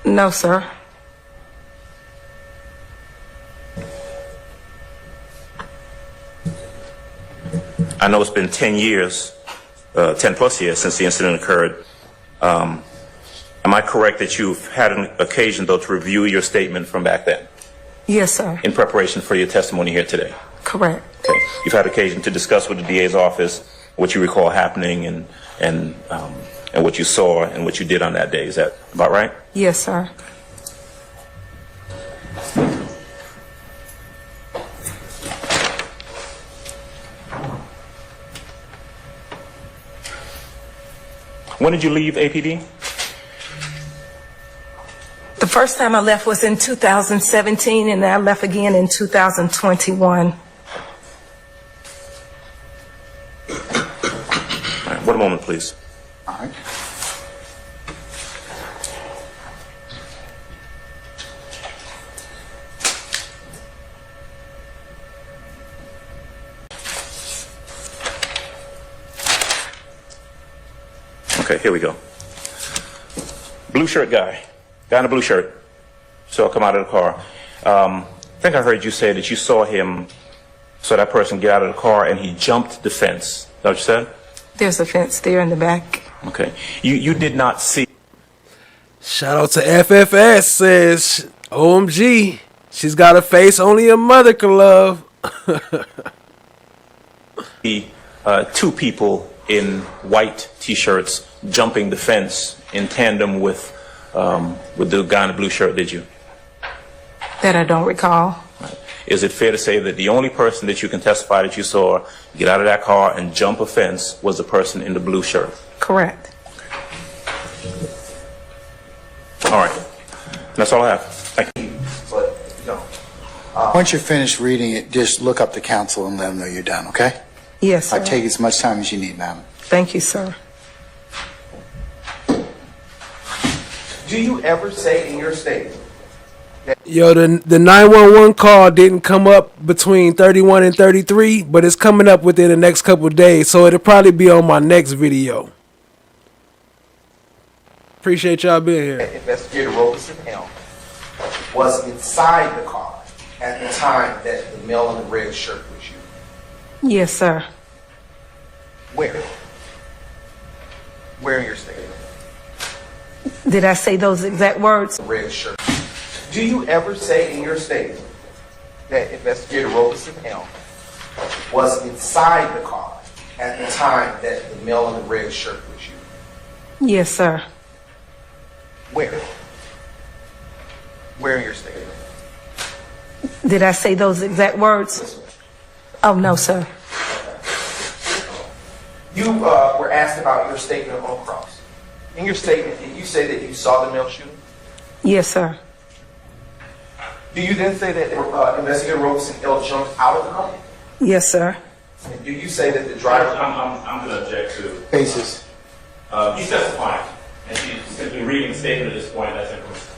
No, sir. I know it's been 10 years, 10 plus years since the incident occurred. Am I correct that you've had an occasion, though, to review your statement from back then Yes, sir. in preparation for your testimony here today? Correct. Okay. You've had occasion to discuss with the DA's office what you recall happening and what you saw and what you did on that day. Is that about right? Yes, sir. When did you leave APD? The first time I left was in 2017, and I left again in 2021. All right, one moment, please. All right. Okay, here we go. Blue shirt guy in a blue shirt. Saw come out of the car. I think I heard you say that you saw that person get out of the car and he jumped the fence. Is that what you said? There's a fence there in the back. Okay. You did not see Shout out to FFS says, OMG, she's got a face only a mother can love. two people in white T-shirts jumping the fence in tandem with the guy in the blue shirt, did you? That I don't recall. Is it fair to say that the only person that you can testify that you saw get out of that car and jump a fence was the person in the blue shirt? Correct. All right. That's all I have. Thank you. But, Once you're finished reading it, just look up the counsel and let them know you're done, okay? Yes, sir. I'll take as much time as you need, madam. Thank you, sir. do you ever say in your statement, Yo, the 911 call didn't come up between 31 and 33, but it's coming up within the next couple of days, so it'll probably be on my next video. Appreciate y'all being here. Investigator Robeson Elm was inside the car at the time that the male in the red shirt was you? Yes, sir. Where? Where in your statement? Did I say those exact words? The red shirt. Do you ever say in your statement that Investigator Robeson Elm was inside the car at the time that the male in the red shirt was you? Yes, sir. Where? Where in your statement? Did I say those exact words? Oh, no, sir. You were asked about your statement on cross. In your statement, did you say that you saw the male shooting? Yes, sir. Do you then say that Investigator Robeson L jumped out of the car? Yes, sir. And do you say that the driver... I'm going to object to. Basis. He's testifying, and she's simply reading the statement at this point. That's incorrect.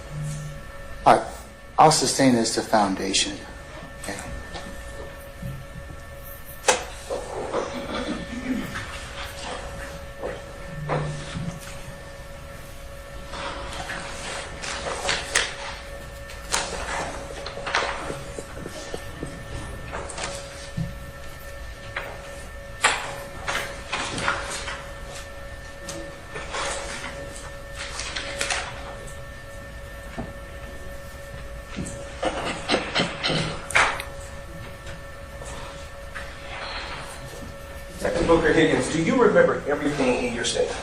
All right. I'll sustain this to foundation. Okay. Detective Booker Higgins, do you remember everything in your statement?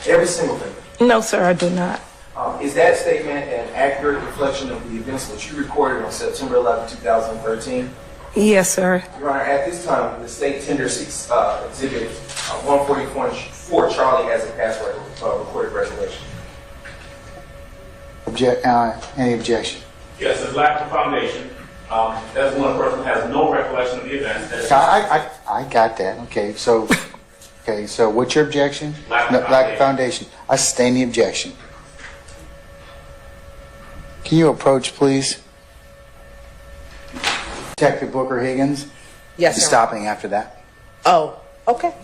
Every single thing? No, sir, I do not. Is that statement an accurate reflection of the events that you recorded on September 11, 2013? Yes, sir. Your Honor, at this time, the state tenders exhibit 144 Charlie as a password recorded resolution. Any objection? Yes, it's lack of foundation. That's when a person has no recollection of the event. I got that. Okay, so what's your objection? Lack of foundation. I sustain the objection. Can you approach, please? Detective Booker Higgins? Yes, Your Stopping after that. Oh, okay.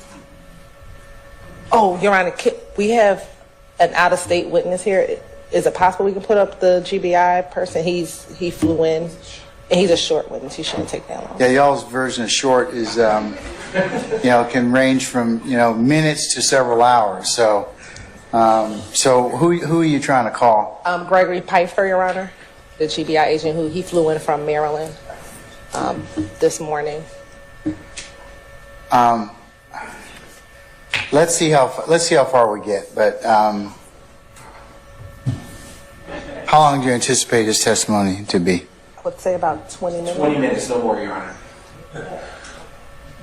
Oh, Your Honor, we have an out-of-state witness here. Is it possible we can put up the GBI person? He flew in, and he's a short witness. He shouldn't take that long. Yeah, y'all's version of short is, can range from, minutes to several hours. So who are you trying to call? Gregory Pfeiffer, Your Honor, the GBI agent he flew in from Maryland this morning. Let's see how far we get. But how long do you anticipate his testimony to be? I would say about 20 minutes. 20 minutes, no more, Your Honor.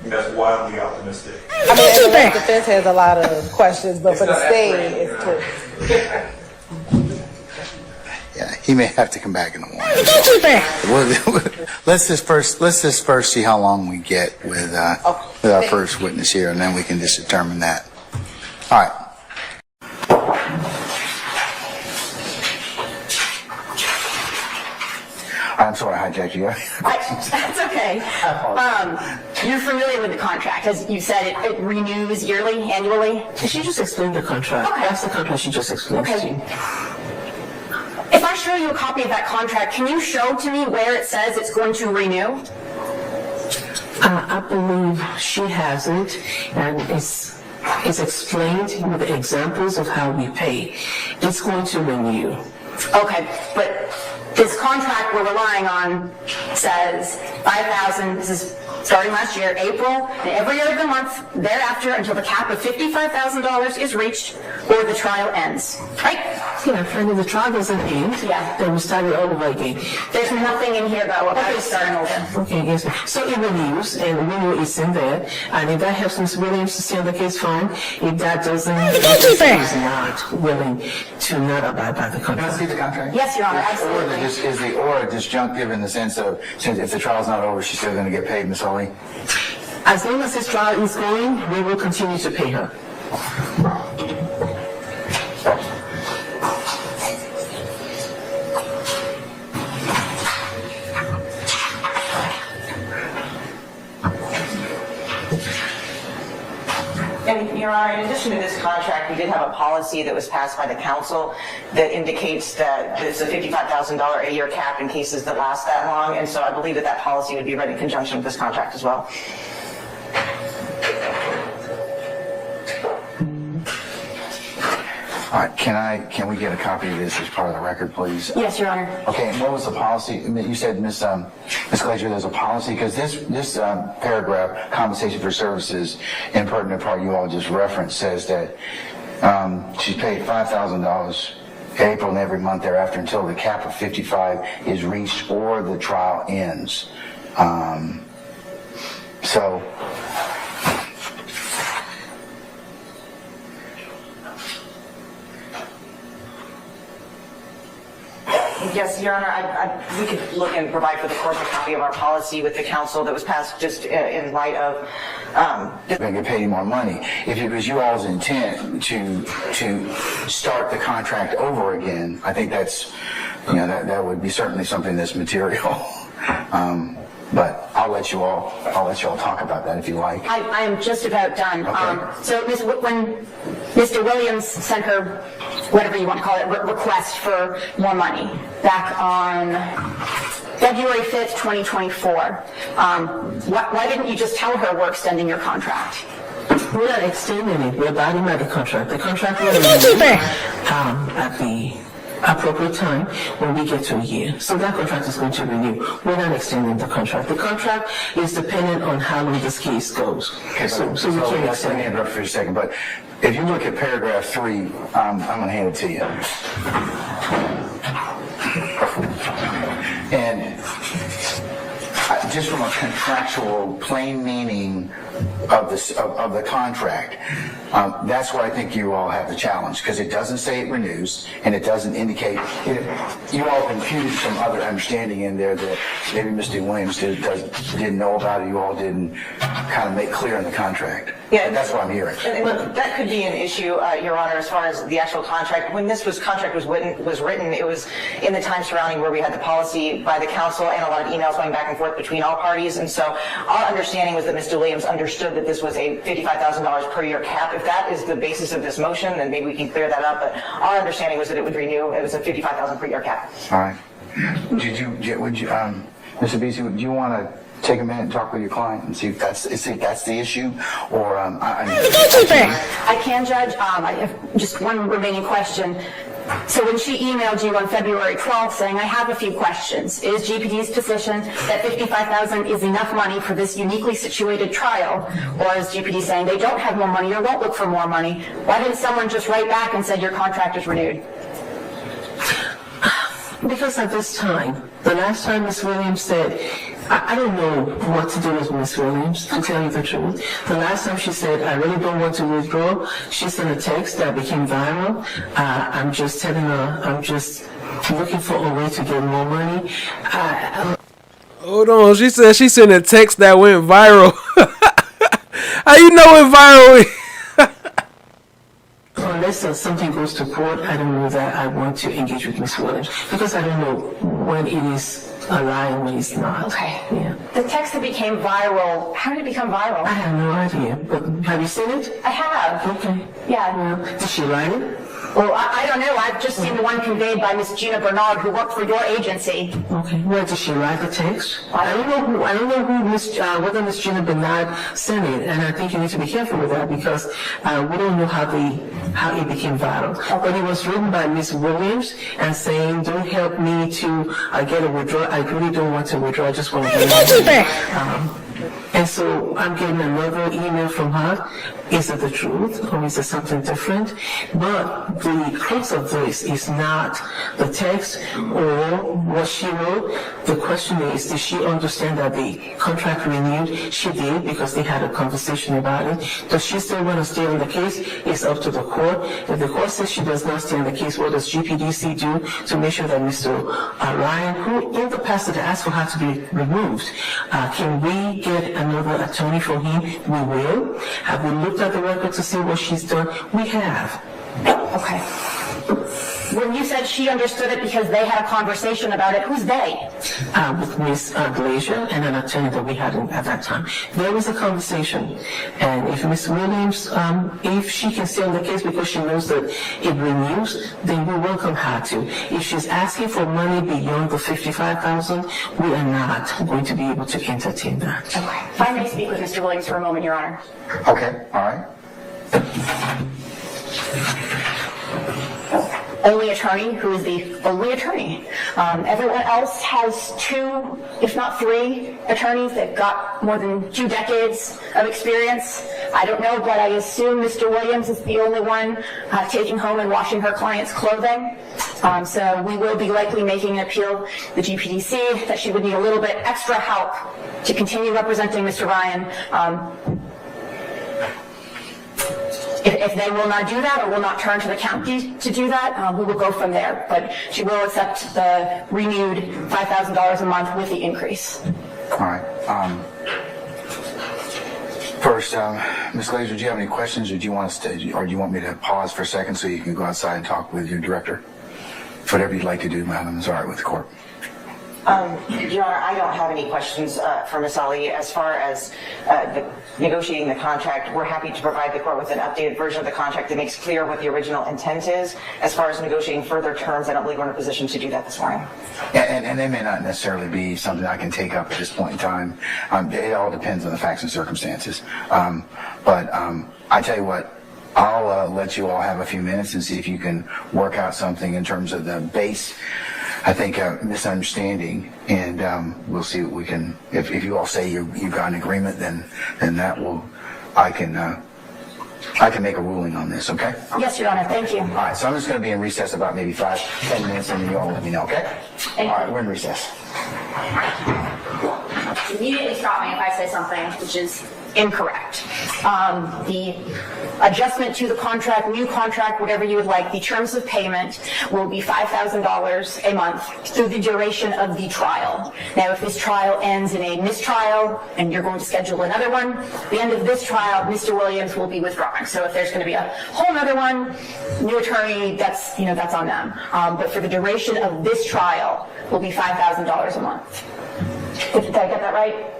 That's wildly optimistic. I mean, the defense has a lot of questions, but for the state, it's clear. Yeah, he may have to come back in the morning. Let's just first see how long we get with our first witness here, and then we can just determine that. All right. I'm sorry, I hijacked you. That's okay. You're familiar with the contract. As you said, it renews yearly, annually? She just explained the contract. Okay. That's the contract she just explained to Okay. you. If I show you a copy of that contract, can you show to me where it says it's going to renew? I believe she has it, and it's explained with examples of how we pay. It's going to renew. Okay, but this contract we're relying on says 5,000, this is starting last year, April, and every other month thereafter until the cap of $55,000 is reached or the trial ends, right? Yeah, and if the trial doesn't end, Yeah. then we start it all over again. There's nothing in here though about it starting over. Okay, yes. So it renews, and renew is in there, and if that helps Ms. Williams to stay on the case, fine. If that doesn't, she's not willing to not abide by the Can I see contract. the contract? Yes, Your Honor, Or absolutely. is the or disjunctive in the sense of, since if the trial's not over, she's still going to get paid, Ms. Holly? As long as this trial is going, we will continue to pay her. And Your Honor, in addition to this contract, we did have a policy that was passed by the council that indicates that there's a $55,000 a year cap in cases that last that long, and so I believe that that policy would be read in conjunction with this contract as well. All right, can we get a copy of this as part of the record, please? Yes, Your Honor. Okay, and what was the policy? I mean, you said, Ms. Glazier, there's a policy, because this paragraph, compensation for services, in pertinent part you all just referenced, says that she's paid $5,000 April and every month thereafter until the cap of 55 is reached or the trial ends. So, Yes, Your Honor, we could look and provide for the court a copy of our policy with the council that was passed just in light of they're going to get paid more money. If it was you all's intent to start the contract over again, I think that's, that would be certainly something that's material. But I'll let you all talk about that if you like. I am just about done. Okay. So when Mr. Williams sent her, whatever you want to call it, request for more money back on February 5th, 2024, why didn't you just tell her we're extending your contract? We're not extending it, we're abiding by the contract. The contract will renew at the appropriate time when we get to a year. So that contract is going to renew. We're not extending the contract. The contract is dependent on how long this case goes. Okay, So we can't let me extend it. interrupt for a second, but if you look at paragraph 3, I'm going to hand it to you. And just from a contractual plain meaning of the contract, that's where I think you all have the challenge, because it doesn't say it renews, and it doesn't indicate, you all imputed some other understanding in there that maybe Mr. Williams didn't know about, or you all didn't kind of make clear in the contract. Yeah, That's what I'm hearing. And that could be an issue, Your Honor, as far as the actual contract. When this contract was written, it was in the time surrounding where we had the policy by the council and a lot of emails going back and forth between all parties. And so our understanding was that Mr. Williams understood that this was a $55,000 per year cap. If that is the basis of this motion, then maybe we can clear that up. But our understanding was that it would renew. It was a $55,000 per year cap. All right. Mr. Beasley, would you want to take a minute and talk with your client and see if that's the issue, or I can, Judge. I have just one remaining question. So when she emailed you on February 12th saying, I have a few questions, is GPD's position that $55,000 is enough money for this uniquely situated trial? Or is GPD saying they don't have more money or won't look for more money? Why didn't someone just write back and said your contract is renewed? Because at this time, the last time Ms. Williams said, I don't know what to do with Ms. Williams, to tell you the truth. The last time she said, I really don't want to withdraw, she sent a text that became viral. I'm just telling her, I'm just looking for a way to get more money. Hold on, she said she sent a text that went viral. How you know it viral? Unless something goes to court, I don't know that I want to engage with Ms. Williams, because I don't know when it is a liar when he's not. Okay. Yeah. The text that became viral, how did it become viral? I have no idea, but have you seen it? I have. Okay. Yeah. Well, did she write it? Well, I don't know. I've just seen the one conveyed by Miss Gina Bernard, who worked for your agency. Okay. Where did she write the text? I don't know who whether Miss Gina Bernard sent it, and I think you need to be careful with that because we don't know how it became viral. But it was written by Miss Williams and saying, "Don't help me to get a withdrawal. I really don't want to withdraw. I just want to get it." And so I'm getting another email from her. Is it the truth or is it something different? But the crux of this is not the text or what she wrote. The question is, did she understand that the contract renewed? She did because they had a conversation about it. Does she still want to stay on the case? It's up to the court. If the court says she does not stay on the case, what does GPDC do to make sure that Mr. Ryan, who in the past had asked for her to be removed, can we get another attorney for him? We will. Have we looked at the record to see what she's done? We have. Okay. When you said she understood it because they had a conversation about it, who's they? With Ms. Glazier and an attorney that we had at that time. There was a conversation. And if Ms. Williams, if she can stay on the case because she knows that it renews, then we welcome her to. If she's asking for money beyond the $55,000, we are not going to be able to entertain that. Okay. If I may speak with Mr. Williams for a moment, Your Honor. Okay, all right. Only attorney, who is the only attorney. Everyone else has 2, if not 3 attorneys that got more than 2 decades of experience. I don't know, but I assume Mr. Williams is the only one taking home and washing her client's clothing. So we will be likely making an appeal to the GPDC that she would need a little bit extra help to continue representing Mr. Ryan. If they will not do that or will not turn to the county to do that, we will go from there. But she will accept the renewed $5,000 a month with the increase. All right. First, Ms. Glazer, do you have any questions, or do you want us to, or do you want me to pause for a second so you can go outside and talk with your director? Whatever you'd like to do, madam, is all right with the court. Your Honor, I don't have any questions for Ms. Ali. As far as negotiating the contract, we're happy to provide the court with an updated version of the contract that makes clear what the original intent is. As far as negotiating further terms, I don't believe we're in a position to do that this morning. And they may not necessarily be something I can take up at this point in time. It all depends on the facts and circumstances. But I tell you what, I'll let you all have a few minutes and see if you can work out something in terms of the base, I think, misunderstanding, and we'll see what we can. If you all say you've got an agreement, then that will, I can make a ruling on this. Okay? Yes, Your Honor. Thank you. All right. So I'm just going to be in recess about maybe 5-10 minutes, and then you all let me know. Okay? All right. We're in recess. Immediately stop me if I say something which is incorrect. The adjustment to the contract, new contract, whatever you would like, the terms of payment will be $5,000 a month through the duration of the trial. Now, if this trial ends in a mistrial and you're going to schedule another one, at the end of this trial, Mr. Williams will be withdrawing. So if there's going to be a whole other one, new attorney, that's on them. But for the duration of this trial, will be $5,000 a month. Did I get that right?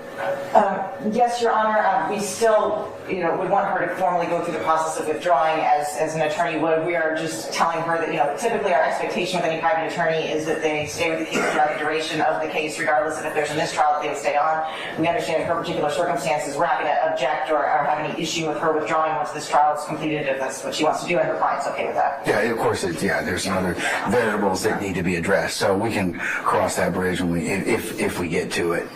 Yes, Your Honor. We still, would want her to formally go through the process of withdrawing as an attorney would. We are just telling her that, typically our expectation with any private attorney is that they stay with the case throughout the duration of the case, regardless of if there's a mistrial, that they would stay on. We understand her particular circumstances. We're not going to object or have any issue with her withdrawing once this trial is completed, if that's what she wants to do, and her client's okay with that. Yeah, of course. There's some other variables that need to be addressed, so we can cross that bridge when if we get to it.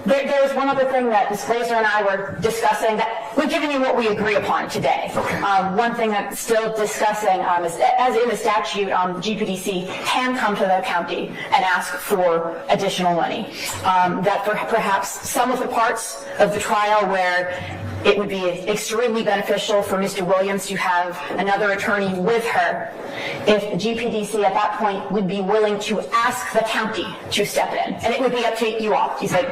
There's one other thing that Ms. Glazer and I were discussing that we've given you what we agree upon today. Okay. One thing that's still discussing is, as in the statute, GPDC can come to the county and ask for additional money. That for perhaps some of the parts of the trial where it would be extremely beneficial for Mr. Williams to have another attorney with her, if the GPDC at that point would be willing to ask the county to step in. And it would be up to you all. You say,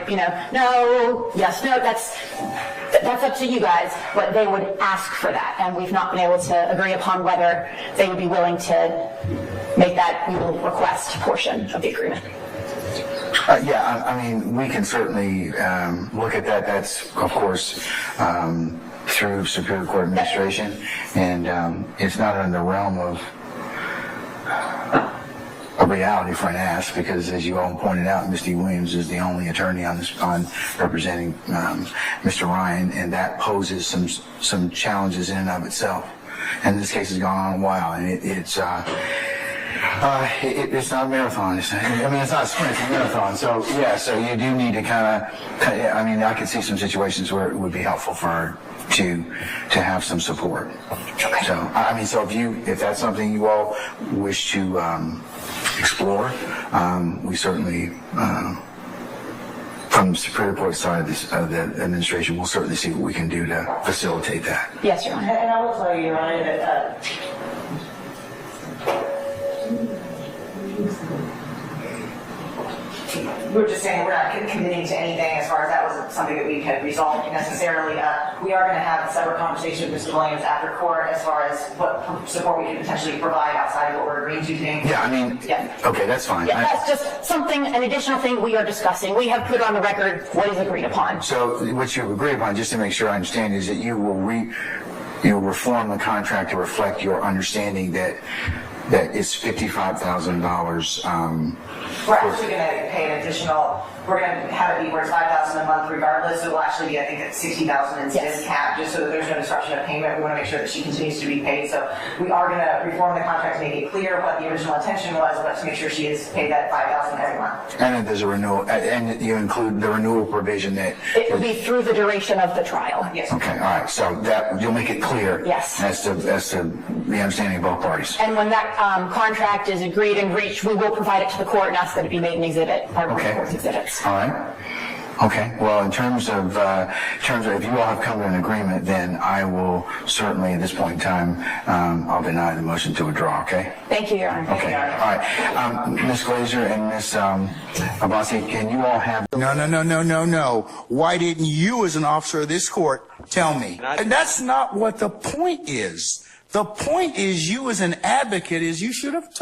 no, yes, no, that's up to you guys, but they would ask for that. And we've not been able to agree upon whether they would be willing to make that we will request portion of the agreement. Yeah, I mean, we can certainly look at that. That's, of course, through Superior Court administration, and it's not in the realm of a reality for an ask, because as you all pointed out, Ms. D. Williams is the only attorney on representing Mr. Ryan, and that poses some challenges in and of itself. And this case has gone on a while, and it's not a marathon. It's not a sprint, it's a marathon. So yeah, so you do need to I could see some situations where it would be helpful for her to have some support. Okay. So if that's something you all wish to explore, we certainly, from the Superior Court side of the administration, we'll certainly see what we can do to facilitate that. Yes, Your Honor. And I will tell you, Your Honor, that we're just saying we're not committing to anything as far as that wasn't something that we had resolved necessarily. We are going to have a separate conversation with Mr. Williams after court as far as what support we can potentially provide outside of what we're agreeing to today. Yeah, okay, that's fine. Yeah, that's just something, an additional thing we are discussing. We have put on the record what is agreed upon. So what you agree upon, just to make sure I understand, is that you will reform the contract to reflect your understanding that it's $55,000. We're actually going to pay an additional. We're going to have it be where it's $5,000 a month regardless. So it will actually be, I think, at $60,000 instead of cap, just so that there's no disruption of payment. We want to make sure that she continues to be paid. So we are going to reform the contract to make it clear what the original intention was, but to make sure she is paid that $5,000 every month. And then there's a renewal, and you include the renewal provision that it will be through the duration of the trial. Yes. Okay, all right. So that you'll make it clear. Yes. As to the understanding of both parties. And when that contract is agreed and reached, we will provide it to the court and ask that it be made an exhibit, part of the court's exhibits. All right. Okay. Well, in terms of if you all have come to an agreement, then I will certainly, at this point in time, I'll deny the motion to withdraw. Okay. Thank you, Your Honor. Okay. All right. Ms. Glazer and Ms. Abbasi, can you all have? No. Why didn't you, as an officer of this court, tell me? And that's not what the point is. The point is, you as an advocate, is you should have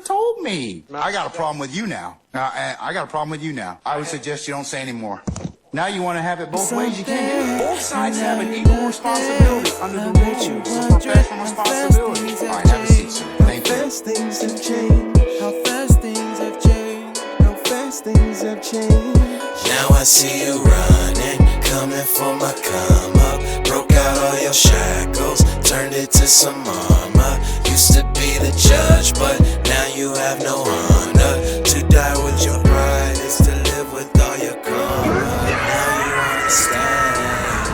told me. I got a problem with you now. I would suggest you don't say anymore. Now you want to have it both ways. You can't do it. Both sides have an equal responsibility under the rules of professional responsibility. All right, have a seat, sir. Thank you. How fast things have changed. How fast things have changed. How fast things have changed. Now I see you running, coming for my come up. Broke out all your shackles, turned it to some armor. Used to be the judge, but now you have no honor. To die with your pride is to live with all your karma. Now you understand.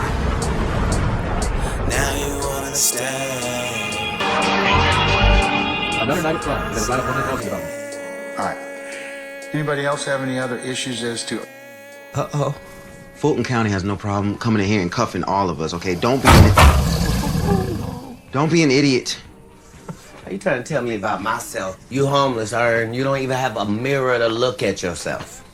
Now you understand. Another night of fun. There's a lot of fun talking about. All right. Anybody else have any other issues as to? Fulton County has no problem coming in here and cuffing all of us, okay? Don't be an idiot. Are you trying to tell me about myself? You homeless, and you don't even have a mirror to look at yourself.